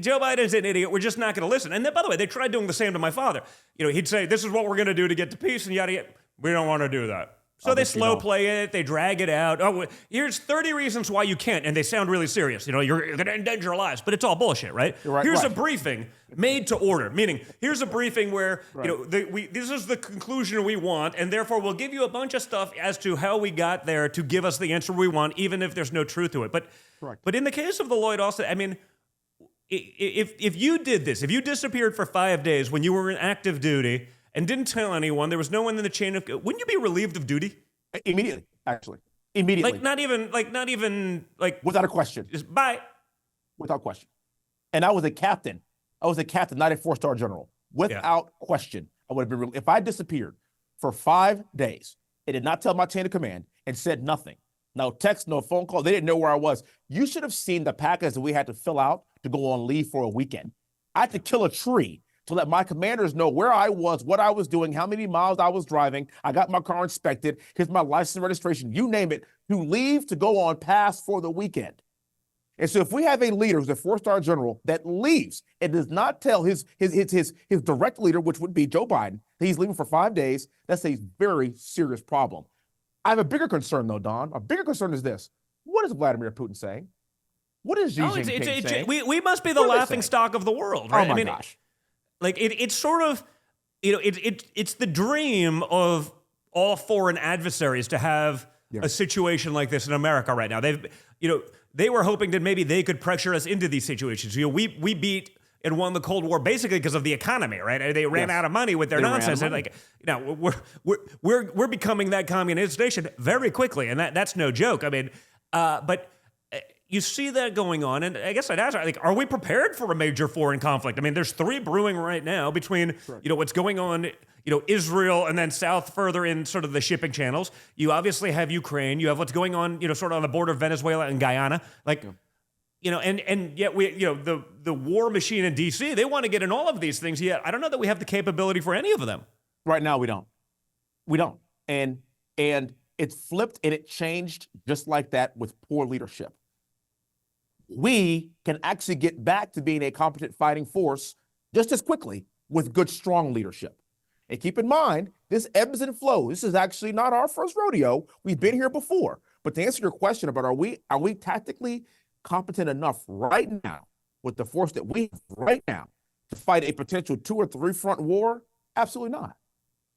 Joe Biden's an idiot. We're just not going to listen. And then, by the way, they tried doing the same to my father. He'd say, this is what we're going to do to get to peace, and yada, yada. We don't want to do that. So they slow play it, they drag it out. Oh, here's 30 reasons why you can't, and they sound really serious. You're going to endanger lives, but it's all bullshit, right? Here's a briefing made to order, meaning here's a briefing where this is the conclusion we want, and therefore we'll give you a bunch of stuff as to how we got there to give us the answer we want, even if there's no truth to it. But in the case of the Lloyd Austin, I mean, if you did this, if you disappeared for 5 days when you were in active duty and didn't tell anyone, there was no one in the chain of, wouldn't you be relieved of duty? Immediately, actually. Immediately. Like not even without a question. Just bye. Without question. And I was a captain. I was a captain, not a 4-star general. Without question. I would have been, if I disappeared for 5 days and did not tell my chain of command and said nothing, no text, no phone call, they didn't know where I was. You should have seen the package that we had to fill out to go on leave for a weekend. I had to kill a tree to let my commanders know where I was, what I was doing, how many miles I was driving. I got my car inspected. Here's my license and registration, you name it, to leave to go on pass for the weekend. And so if we have a leader who's a 4-star general that leaves and does not tell his direct leader, which would be Joe Biden, that he's leaving for 5 days, that's a very serious problem. I have a bigger concern, though, Don. A bigger concern is this. What is Vladimir Putin saying? What is Xi Jinping saying? We must be the laughing stock of the world, right? Oh, my gosh. Like, it's sort of, it's the dream of all foreign adversaries to have a situation like this in America right now. They were hoping that maybe they could pressure us into these situations. We beat and won the Cold War basically because of the economy, right? They ran out of money with their nonsense. And we're becoming that communist nation very quickly, and that's no joke. I mean, but you see that going on, and I guess I'd ask, like, are we prepared for a major foreign conflict? I mean, there's 3 brewing right now between what's going on, Israel, and then south further in sort of the shipping channels. You obviously have Ukraine. You have what's going on, sort of on the border of Venezuela and Guyana. Like, and yet we, the war machine in D.C., they want to get in all of these things. Yet I don't know that we have the capability for any of them. Right now, we don't. We don't. And it's flipped and it changed just like that with poor leadership. We can actually get back to being a competent fighting force just as quickly with good, strong leadership. And keep in mind, this ebbs and flows. This is actually not our first rodeo. We've been here before. But to answer your question about are we tactically competent enough right now with the force that we have right now to fight a potential 2 or 3 front war? Absolutely not.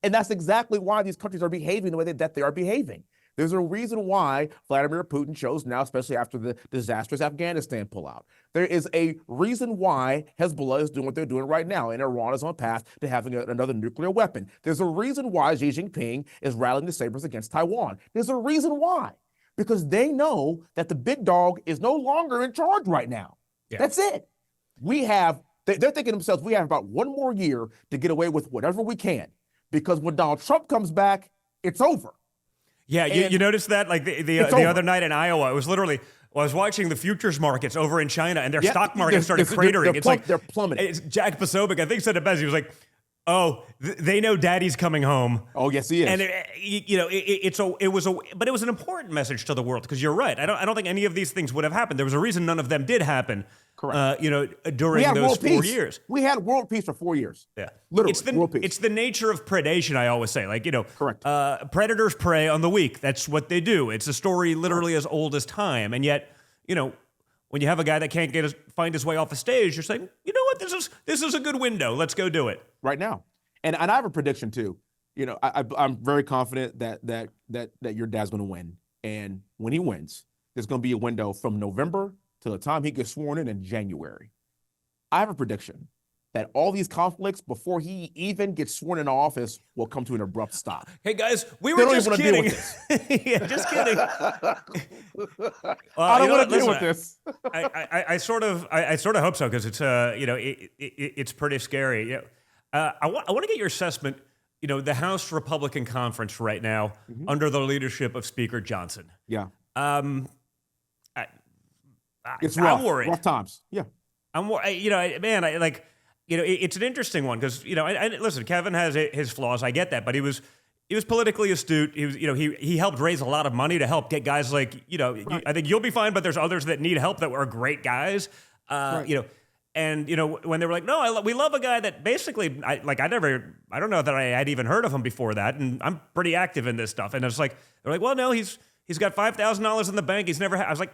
And that's exactly why these countries are behaving the way that they are behaving. There's a reason why Vladimir Putin chose now, especially after the disastrous Afghanistan pullout. There is a reason why Hezbollah is doing what they're doing right now, and Iran is on path to having another nuclear weapon. There's a reason why Xi Jinping is rallying the sabers against Taiwan. There's a reason why, because they know that the big dog is no longer in charge right now. Yeah. That's it. They're thinking to themselves, we have about 1 more year to get away with whatever we can, because when Donald Trump comes back, it's over. Yeah, you noticed that? Like the other night in Iowa, it was literally, I was watching the futures markets over in China, and their stock market started cratering. They're plummeting. Jack Posobiec, I think, said it best. He was like, oh, they know daddy's coming home. Oh, yes, he is. And it was an important message to the world, because you're right. I don't think any of these things would have happened. There was a reason none of them did happen. Correct. During those 4 years. We had world peace for 4 years. Yeah. Literally, world peace. It's the nature of predation, I always say. Like, correct. Predators prey on the weak. That's what they do. It's a story literally as old as time. And yet, when you have a guy that can't find his way off the stage, you're saying, you know what, this is a good window. Let's go do it. Right now. And I have a prediction too. I'm very confident that your dad's going to win. And when he wins, there's going to be a window from November to the time he gets sworn in January. I have a prediction that all these conflicts before he even gets sworn into office will come to an abrupt stop. Hey guys, we were just kidding. Yeah, just kidding. I don't want to deal with this. I sort of hope so, because it's it's pretty scary. I want to get your assessment. The House Republican Conference right now under the leadership of Speaker Johnson. Yeah. It's rough. I'm worried. Rough times. Yeah. I'm it's an interesting one, because listen, Kevin has his flaws. I get that, but he was politically astute. He was he helped raise a lot of money to help get guys like right. I think you'll be fine, but there's others that need help that were great guys. Right. And when they were like, no, we love a guy that basically I don't know that I had even heard of him before that, and I'm pretty active in this stuff. And it's like they're like, well, no, he's got $5,000 in the bank. He's never. I was like,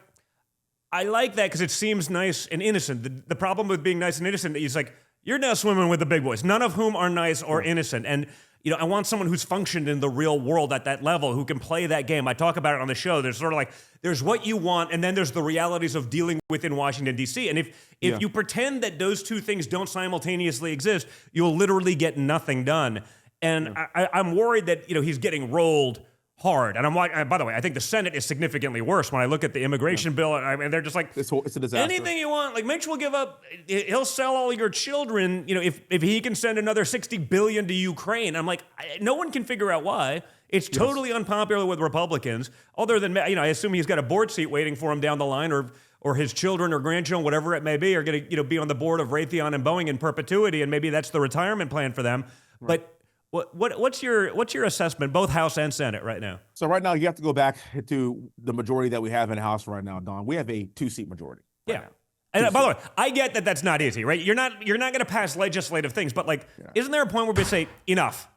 I like that, because it seems nice and innocent. The problem with being nice and innocent is like, you're now swimming with the big boys, none of whom are nice or innocent. And I want someone who's functioned in the real world at that level, who can play that game. I talk about it on the show. There's sort of like, there's what you want, and then there's the realities of dealing within Washington, D.C. And if you pretend that those two things don't simultaneously exist, you'll literally get nothing done. And I'm worried that, he's getting rolled hard. And by the way, I think the Senate is significantly worse. When I look at the immigration bill, and they're just like, it's a disaster. Anything you want. Like, Mitch will give up, he'll sell all your children, if he can send another $60 billion to Ukraine. I'm like, no one can figure out why. It's totally unpopular with Republicans, other than, I assume he's got a board seat waiting for him down the line, or his children or grandchildren, whatever it may be, are going to, be on the board of Raytheon and Boeing in perpetuity, and maybe that's the retirement plan for them. Right. But what's your assessment, both House and Senate right now? So right now, you have to go back to the majority that we have in the House right now, Don. We have a 2-seat majority. Right now. And by the way, I get that that's not easy, right? You're not going to pass legislative things, but isn't there a point where we say enough?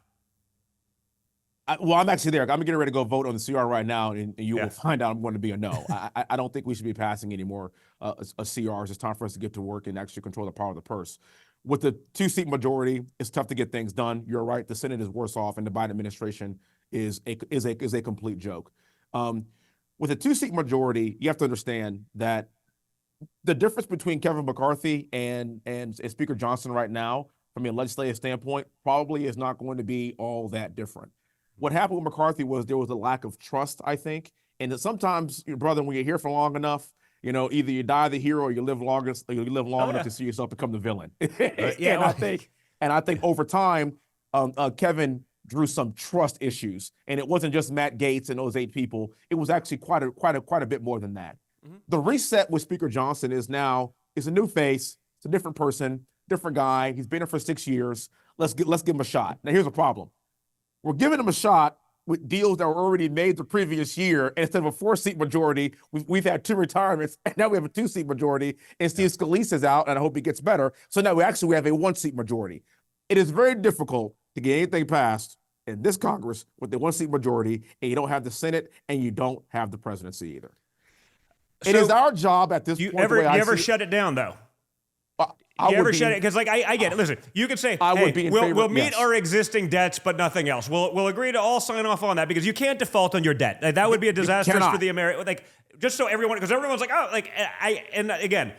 Well, I'm actually there. I'm getting ready to go vote on the CR right now, and you will find out I'm going to be a no. I don't think we should be passing any more CRs. It's time for us to get to work and actually control the power of the purse. With the 2-seat majority, it's tough to get things done. You're right. The Senate is worse off, and the Biden administration is a complete joke. With a 2-seat majority, you have to understand that the difference between Kevin McCarthy and Speaker Johnson right now, from a legislative standpoint, probably is not going to be all that different. What happened with McCarthy was there was a lack of trust, I think, and that sometimes, brother, when you're here for long enough, either you die the hero or you live long enough to see yourself become the villain. And I think over time, Kevin drew some trust issues, and it wasn't just Matt Gaetz and those 8 people. It was actually quite a bit more than that. Mm-hmm. The reset with Speaker Johnson is a new face. It's a different person, different guy. He's been here for 6 years. Let's give him a shot. Now, here's the problem. We're giving him a shot with deals that were already made the previous year. And instead of a 4-seat majority, we've had 2 retirements, and now we have a 2-seat majority. And Steve Scalise's out, and I hope he gets better. So now we have a 1-seat majority. It is very difficult to get anything passed in this Congress with the 1-seat majority, and you don't have the Senate, and you don't have the presidency either. It is our job at this point. You ever shut it down, though? You ever shut it? Because I get it. Listen, you could say, we'll meet our existing debts, but nothing else. We'll agree to all sign off on that, because you can't default on your debt. That would be a disaster for the American. Just so everyone, because everyone's like, and again,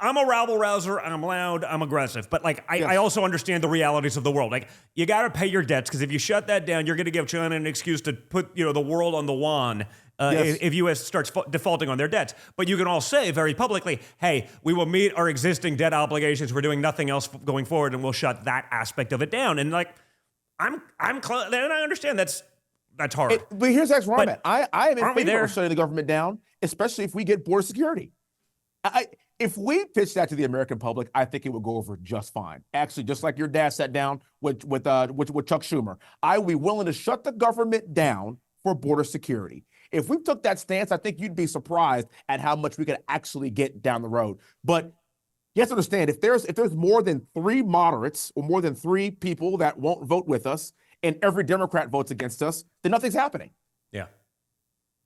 I'm a rabble-rouser, I'm loud, I'm aggressive, but I also understand the realities of the world. You got to pay your debts, because if you shut that down, you're going to give China an excuse to put the world on the yuan. If U.S. starts defaulting on their debts. But you can all say very publicly, hey, we will meet our existing debt obligations. We're doing nothing else going forward, and we'll shut that aspect of it down. And I'm close, and I understand that's hard. But here's where I'm at. I am in favor of shutting the government down, especially if we get border security. If we pitch that to the American public, I think it would go over just fine. Actually, just like your dad sat down with Chuck Schumer, I would be willing to shut the government down for border security. If we took that stance, I think you'd be surprised at how much we could actually get down the road. But you have to understand, if there's more than 3 moderates or more than 3 people that won't vote with us, and every Democrat votes against us, then nothing's happening. Yeah.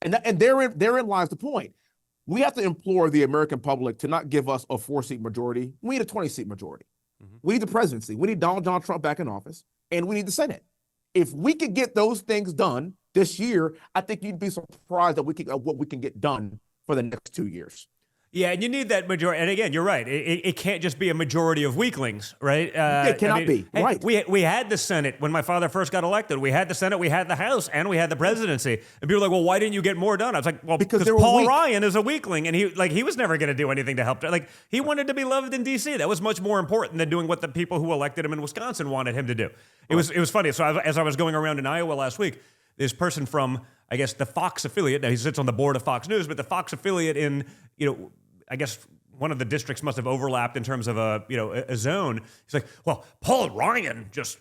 And therein lies the point. We have to implore the American public to not give us a 4-seat majority. We need a 20-seat majority. Mm-hmm. We need the presidency. We need Donald John Trump back in office, and we need the Senate. If we could get those things done this year, I think you'd be surprised at what we can get done for the next 2 years. Yeah, and you need that majority. And again, you're right. It can't just be a majority of weaklings, right? It cannot be. Hey, right. We had the Senate when my father first got elected. We had the Senate, we had the House, and we had the presidency. And people were like, well, why didn't you get more done? I was like, well, because Paul Ryan is a weakling, and he was never going to do anything to help. He wanted to be loved in D.C. That was much more important than doing what the people who elected him in Wisconsin wanted him to do. It was funny. So as I was going around in Iowa last week, this person from, I guess, the Fox affiliate, now he sits on the board of Fox News, but the Fox affiliate in, I guess one of the districts must have overlapped in terms of a zone. He's like, well, Paul Ryan just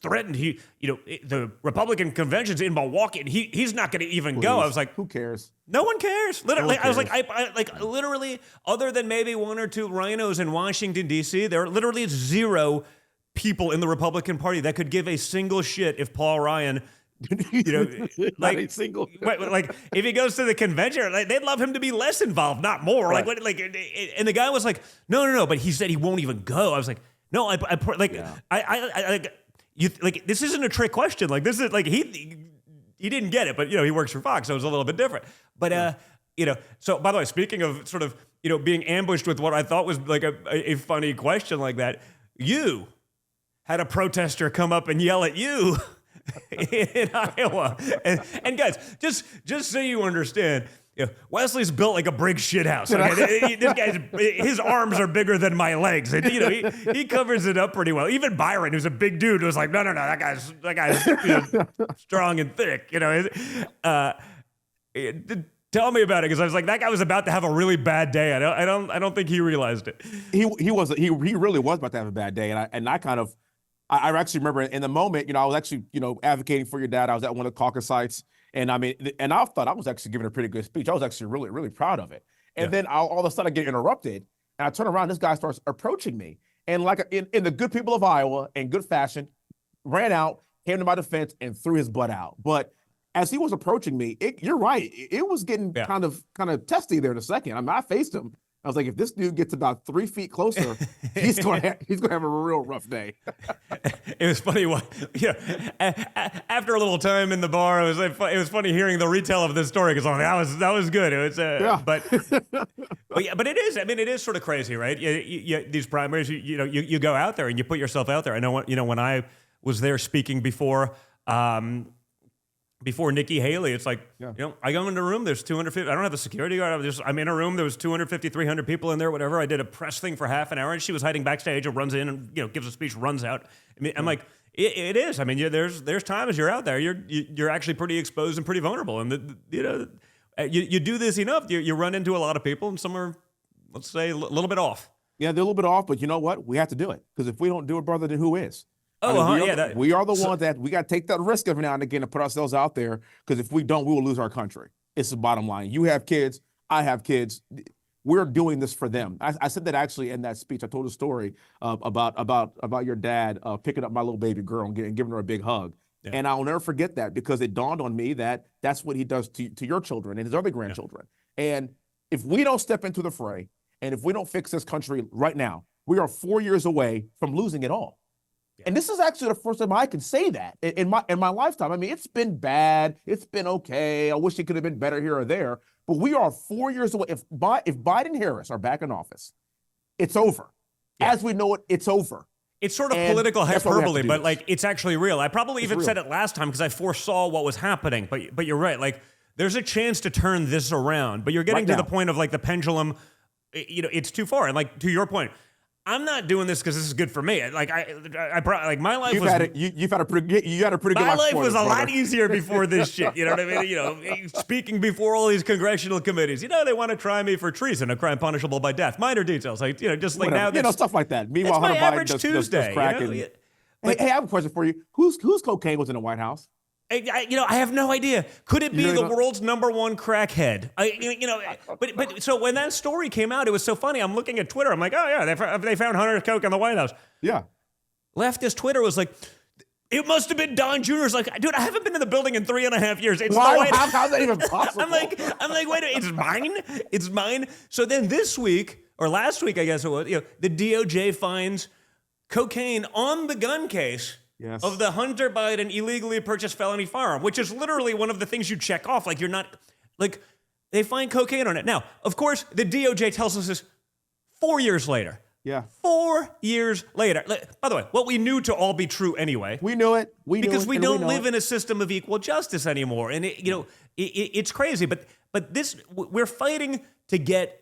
threatened the Republican convention's in Milwaukee, and he's not going to even go. I was like, who cares? No one cares. Literally, I was like, I literally, other than maybe 1 or 2 rhinos in Washington D.C., there are literally 0 people in the Republican Party that could give a single shit if Paul Ryan. Not a single. If he goes to the convention, they'd love him to be less involved, not more. Right. And the guy was like, no, but he said he won't even go. I was like, no, like this isn't a trick question. Like this is like he didn't get it, but he works for Fox, so it was a little bit different. But so by the way, speaking of sort of being ambushed with what I thought was like a funny question like that, you had a protester come up and yell at you in Iowa, and guys, just so you understand. Wesley's built like a brick shit house. Okay? This guy's his arms are bigger than my legs, and he covers it up pretty well. Even Byron, who's a big dude, was like, no, that guy's strong and thick. Tell me about it, because I was like, that guy was about to have a really bad day. I don't think he realized it. He really was about to have a bad day, and I actually remember in the moment, I was actually advocating for your dad. I was at one of the caucus sites. And I thought I was actually giving a pretty good speech. I was actually really, really proud of it. And then all of a sudden I get interrupted, and I turn around, this guy starts approaching me. And like in the good people of Iowa, in good fashion, ran out, came to my defense, and threw his butt out. But as he was approaching me, you're right, it was getting kind of testy there in a second. I faced him. I was like, if this dude gets about 3 feet closer, he's going to have a real rough day. It was funny. After a little time in the bar, it was funny hearing the retell of this story, because that was good. It was, but it is. I mean, it is sort of crazy, right? These primaries, you go out there and you put yourself out there. I know when I was there speaking before Nikki Haley, it's like, I go into a room, there's 250, I don't have a security guard, I'm in a room, there was 250, 300 people in there, whatever. I did a press thing for half an hour, and she was hiding backstage and runs in and, gives a speech, runs out. I mean, I'm like, it is. I mean, there's times you're out there, you're actually pretty exposed and pretty vulnerable. And, you do this enough, you run into a lot of people, and some are, let's say, a little bit off. Yeah, they're a little bit off, but you know what? We have to do it. Because if we don't do it, brother, then who is? We are the ones that we got to take that risk every now and again to put ourselves out there, because if we don't, we will lose our country. It's the bottom line. You have kids. I have kids. We're doing this for them. I said that actually in that speech. I told a story about your dad picking up my little baby girl and giving her a big hug. Yeah. And I'll never forget that, because it dawned on me that that's what he does to your children and his other grandchildren. Yeah. And if we don't step into the fray, and if we don't fix this country right now, we are 4 years away from losing it all. And this is actually the first time I can say that in my lifetime. I mean, it's been bad. It's been okay. I wish it could have been better here or there. But we are 4 years away. If Biden and Harris are back in office, it's over. Yeah. As we know it, it's over. It's sort of political hyperbole, but like it's actually real. I probably even said it last time because I foresaw what was happening. But you're right. Like there's a chance to turn this around. But you're getting to the point of like the pendulum. It's too far. And like to your point, I'm not doing this because this is good for me. Like my life you had a pretty good my life was a brother. lot easier before this shit. You know what I mean? Speaking before all these congressional committees. They want to try me for treason, a crime punishable by death. Minor details, like just like whatever. now, stuff like that. Meanwhile, Hunter Biden average does Tuesday. crack hey, I have a question for you. Whose cocaine was in the White House? I have no idea. Could it be the world's #1 crackhead? But so when that story came out, it was so funny. I'm looking at Twitter. I'm like, oh yeah, they found Hunter's coke in the White House. Yeah. Leftist Twitter was like, it must have been Don Jr.'s. Like, dude, I haven't been in the building in 3.5 years. It's Why? How's that even possible? I'm like, wait, it's mine. It's mine. So then this week or last week, I guess it was. The DOJ finds cocaine on the gun case. Yes. Of the Hunter Biden illegally purchased felony firearm, which is literally one of the things you check off. Like, you're not, like, they find cocaine on it. Now, of course, the DOJ tells us this 4 years later. Yeah. 4 years later. By the way, what we knew to all be true anyway. We knew it. Because we don't live in a system of equal justice anymore. And, it's crazy. But this, we're fighting to get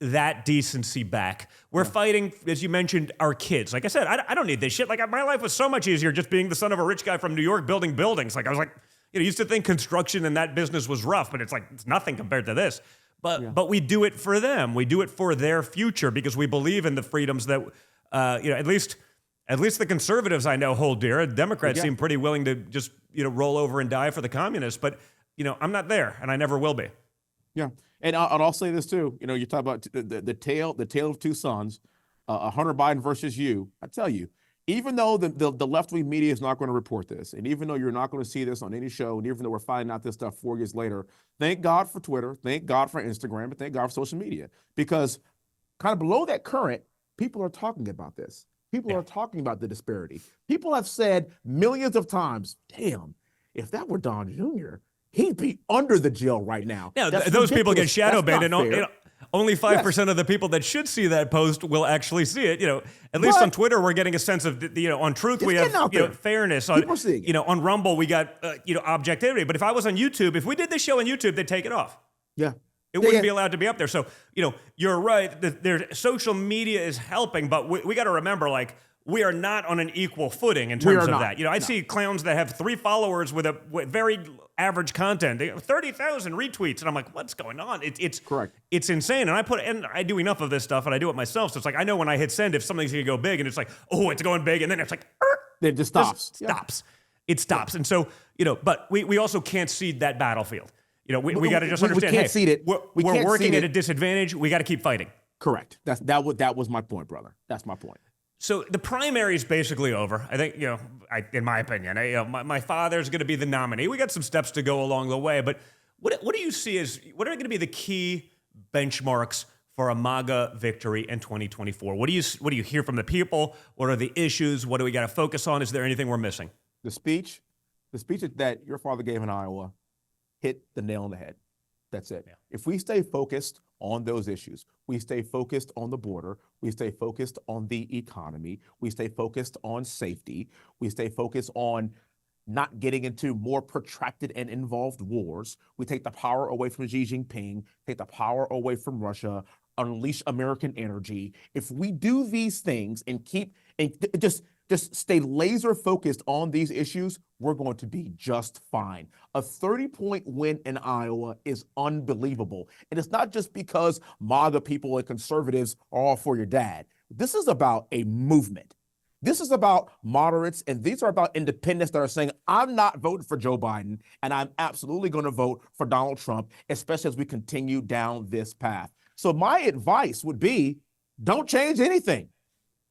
that decency back. We're fighting, as you mentioned, our kids. Like I said, I don't need this shit. Like my life was so much easier just being the son of a rich guy from New York building buildings. Like I was like, used to think construction and that business was rough, but it's like, it's nothing compared to this. But we do it for them. We do it for their future because we believe in the freedoms that, at least the conservatives I know hold dear. Democrats seem pretty willing to just, roll over and die for the communists. But, I'm not there and I never will be. Yeah. And I'll say this too. You talk about the tale of two sons, Hunter Biden versus you. I tell you, even though the left-wing media is not going to report this, and even though you're not going to see this on any show, and even though we're finding out this stuff 4 years later, thank God for Twitter, thank God for Instagram, and thank God for social media. Because kind of below that current, people are talking about this. People are talking about the disparity. People have said millions of times, damn, if that were Don Jr., he'd be under the jail right now. Now, That's those people get ridiculous. shadow That's banned, not and fair. only 5% of the people that should see that post will actually see it. At least on Twitter, we're getting a sense of, on Truth, we have fairness. People are seeing it. On Rumble, we got, objectivity. But if I was on YouTube, if we did this show on YouTube, they'd take it off. Yeah. It wouldn't be allowed to be up there. So, you're right. Social media is helping, but we got to remember, we are not on an equal footing in terms of that. I see clowns that have 3 followers with very average content. They have 30,000 retweets, and I'm like, what's going on? It's correct. It's insane. And I do enough of this stuff, and I do it myself. So it's like I know when I hit send if something's gonna go big, and it's like, oh, it's going big, and then it's like, it just stops. Stops. It stops. And so but we also can't cede that battlefield. We got to just understand. We can't cede it. We're working at a disadvantage. We got to keep fighting. Correct. That was my point, brother. That's my point. So the primary is basically over. I think, in my opinion, my father's going to be the nominee. We got some steps to go along the way, but what do you see what are going to be the key benchmarks for a MAGA victory in 2024? What do you hear from the people? What are the issues? What do we got to focus on? Is there anything we're missing? The speech that your father gave in Iowa hit the nail on the head. That's it. Yeah. If we stay focused on those issues, we stay focused on the border, we stay focused on the economy, we stay focused on safety, we stay focused on not getting into more protracted and involved wars, we take the power away from Xi Jinping, take the power away from Russia, unleash American energy. If we do these things and just stay laser focused on these issues, we're going to be just fine. A 30-point win in Iowa is unbelievable. And it's not just because MAGA people and conservatives are all for your dad. This is about a movement. This is about moderates, and these are about independents that are saying, I'm not voting for Joe Biden, and I'm absolutely going to vote for Donald Trump, especially as we continue down this path. So my advice would be, don't change anything.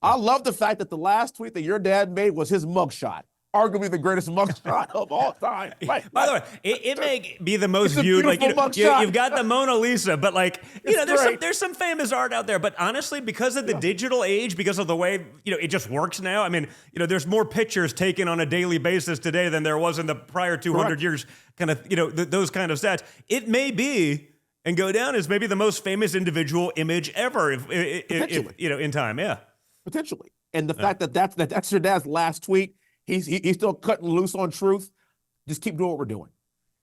I love the fact that the last tweet that your dad made was his mugshot, arguably the greatest mugshot of all time. Right. By the way, it may be the most viewed. You've got the Mona Lisa, but there's some famous art out there. But honestly, because of the digital age, because of the way it just works now. I mean, there's more pictures taken on a daily basis today than there was in the prior 200 years. Kind of those kind of stats. It may be and go down as maybe the most famous individual image ever, if in time. Yeah. Potentially. And the fact that that's your dad's last tweet, he's still cutting loose on truth. Just keep doing what we're doing.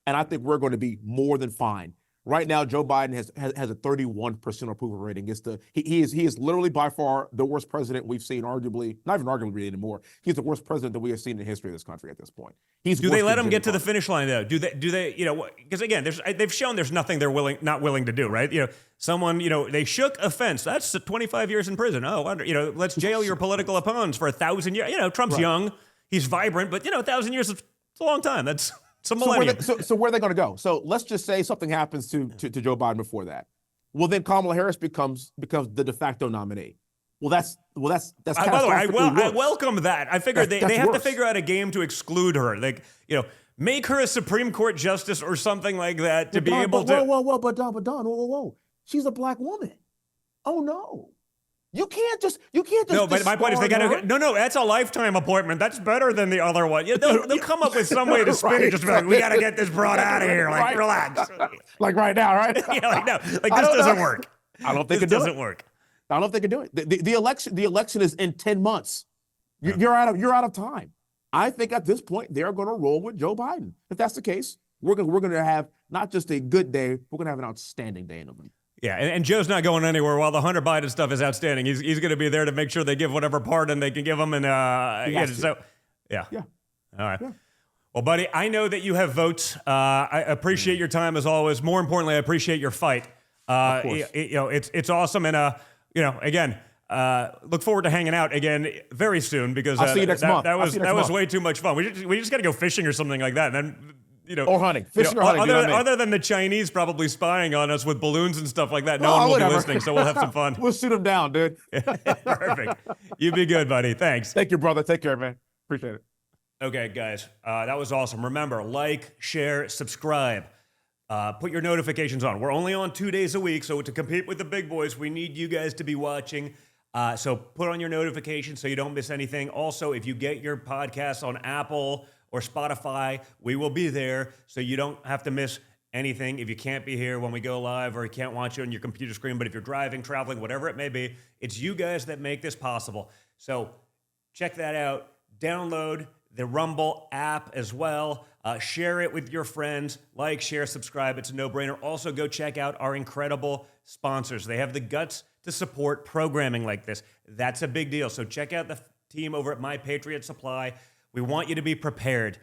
And I think we're going to be more than fine. Right now, Joe Biden has a 31% approval rating. He is literally by far the worst president we've seen, arguably, not even arguably anymore. He's the worst president that we have seen in the history of this country at this point. Do they let him get to the finish line though? Do they because again, they've shown there's nothing they're not willing to do, right? They shook a fence. That's 25 years in prison. Oh, let's jail your political opponents for 1,000 years. Trump's young, he's vibrant, but 1,000 years is a long time. That's some millennium. So where are they going to go? So let's just say something happens to Joe Biden before that. Well, then Kamala Harris becomes the de facto nominee. Well, that's by the way, I welcome that. I figured they have to figure out a game to exclude her. Make her a Supreme Court justice or something like that to be able to. Whoa. She's a black woman. Oh no. You can't just. No, but my point is they got to. No, that's a lifetime appointment. That's better than the other one. They'll come up with some way to spin it. Just be like, we got to get this broad out of here. Relax. Like right now, right? Yeah, this doesn't work. I don't think it doesn't work. I don't think they can do it. The election is in 10 months. You're out of time. I think at this point they are going to roll with Joe Biden. If that's the case, we're going to have not just a good day, we're going to have an outstanding day in November. Yeah, and Joe's not going anywhere while the Hunter Biden stuff is outstanding. He's going to be there to make sure they give whatever pardon they can give him. And yeah. All right. Yeah. Well, buddy, I know that you have votes. I appreciate your time as always. More importantly, I appreciate your fight. Of course. It's awesome. And, again, look forward to hanging out again very soon because I'll see you next month. That was way too much fun. We just got to go fishing or something like that. And then, or hunting. Fishing or hunting. Other than the Chinese probably spying on us with balloons and stuff like that, no one will be listening, so we'll have some fun. We'll shoot them down, dude. Perfect. You be good, buddy. Thanks. Thank you, brother. Take care, man. Appreciate it. Okay, guys. That was awesome. Remember, like, share, subscribe. Put your notifications on. We're only on 2 days a week, so to compete with the big boys, we need you guys to be watching. So put on your notifications so you don't miss anything. Also, if you get your podcasts on Apple or Spotify, we will be there so you don't have to miss anything. If you can't be here when we go live, or you can't watch it on your computer screen, but if you're driving, traveling, whatever it may be, it's you guys that make this possible. So check that out. Download the Rumble app as well. Share it with your friends. Like, share, subscribe. It's a no-brainer. Also, go check out our incredible sponsors. They have the guts to support programming like this. That's a big deal. So check out the team over at My Patriot Supply. We want you to be prepared.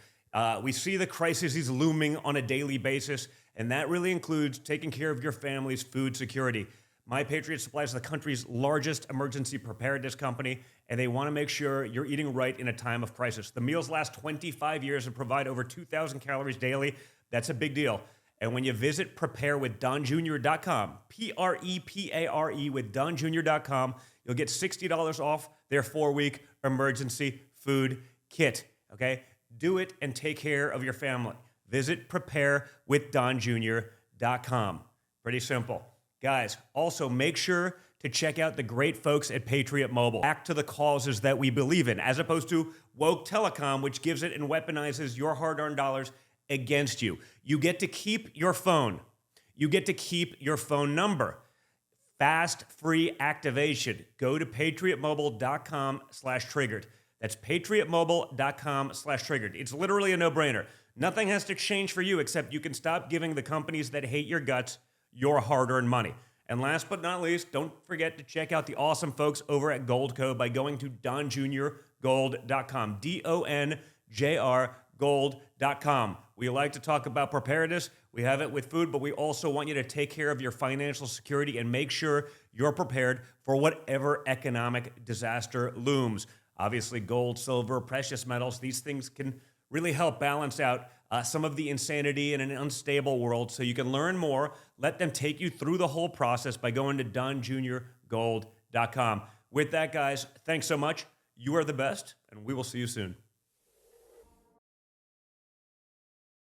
We see the crises looming on a daily basis, and that really includes taking care of your family's food security. My Patriot Supply is the country's largest emergency preparedness company, and they want to make sure you're eating right in a time of crisis. The meals last 25 years and provide over 2,000 calories daily. That's a big deal. And when you visit preparewithdonjr.com, Prepare with donjr.com, you'll get $60 off their 4-week emergency food kit. Okay? Do it and take care of your family. Visit preparewithdonjr.com. Pretty simple. Guys, also make sure to check out the great folks at Patriot Mobile. Back to the causes that we believe in, as opposed to woke telecom, which gives it and weaponizes your hard-earned dollars against you. You get to keep your phone. You get to keep your phone number. Fast, free activation. Go to patriotmobile.com/triggered. That's patriotmobile.com/triggered. It's literally a no-brainer. Nothing has to change for you except you can stop giving the companies that hate your guts your hard-earned money. And last but not least, don't forget to check out the awesome folks over at Goldco by going to donjrgold.com, DONJR gold.com. We like to talk about preparedness. We have it with food, but we also want you to take care of your financial security and make sure you're prepared for whatever economic disaster looms. Obviously, gold, silver, precious metals, these things can really help balance out some of the insanity in an unstable world. So you can learn more. Let them take you through the whole process by going to donjrgold.com. With that, guys, thanks so much. You are the best, and we will see you soon.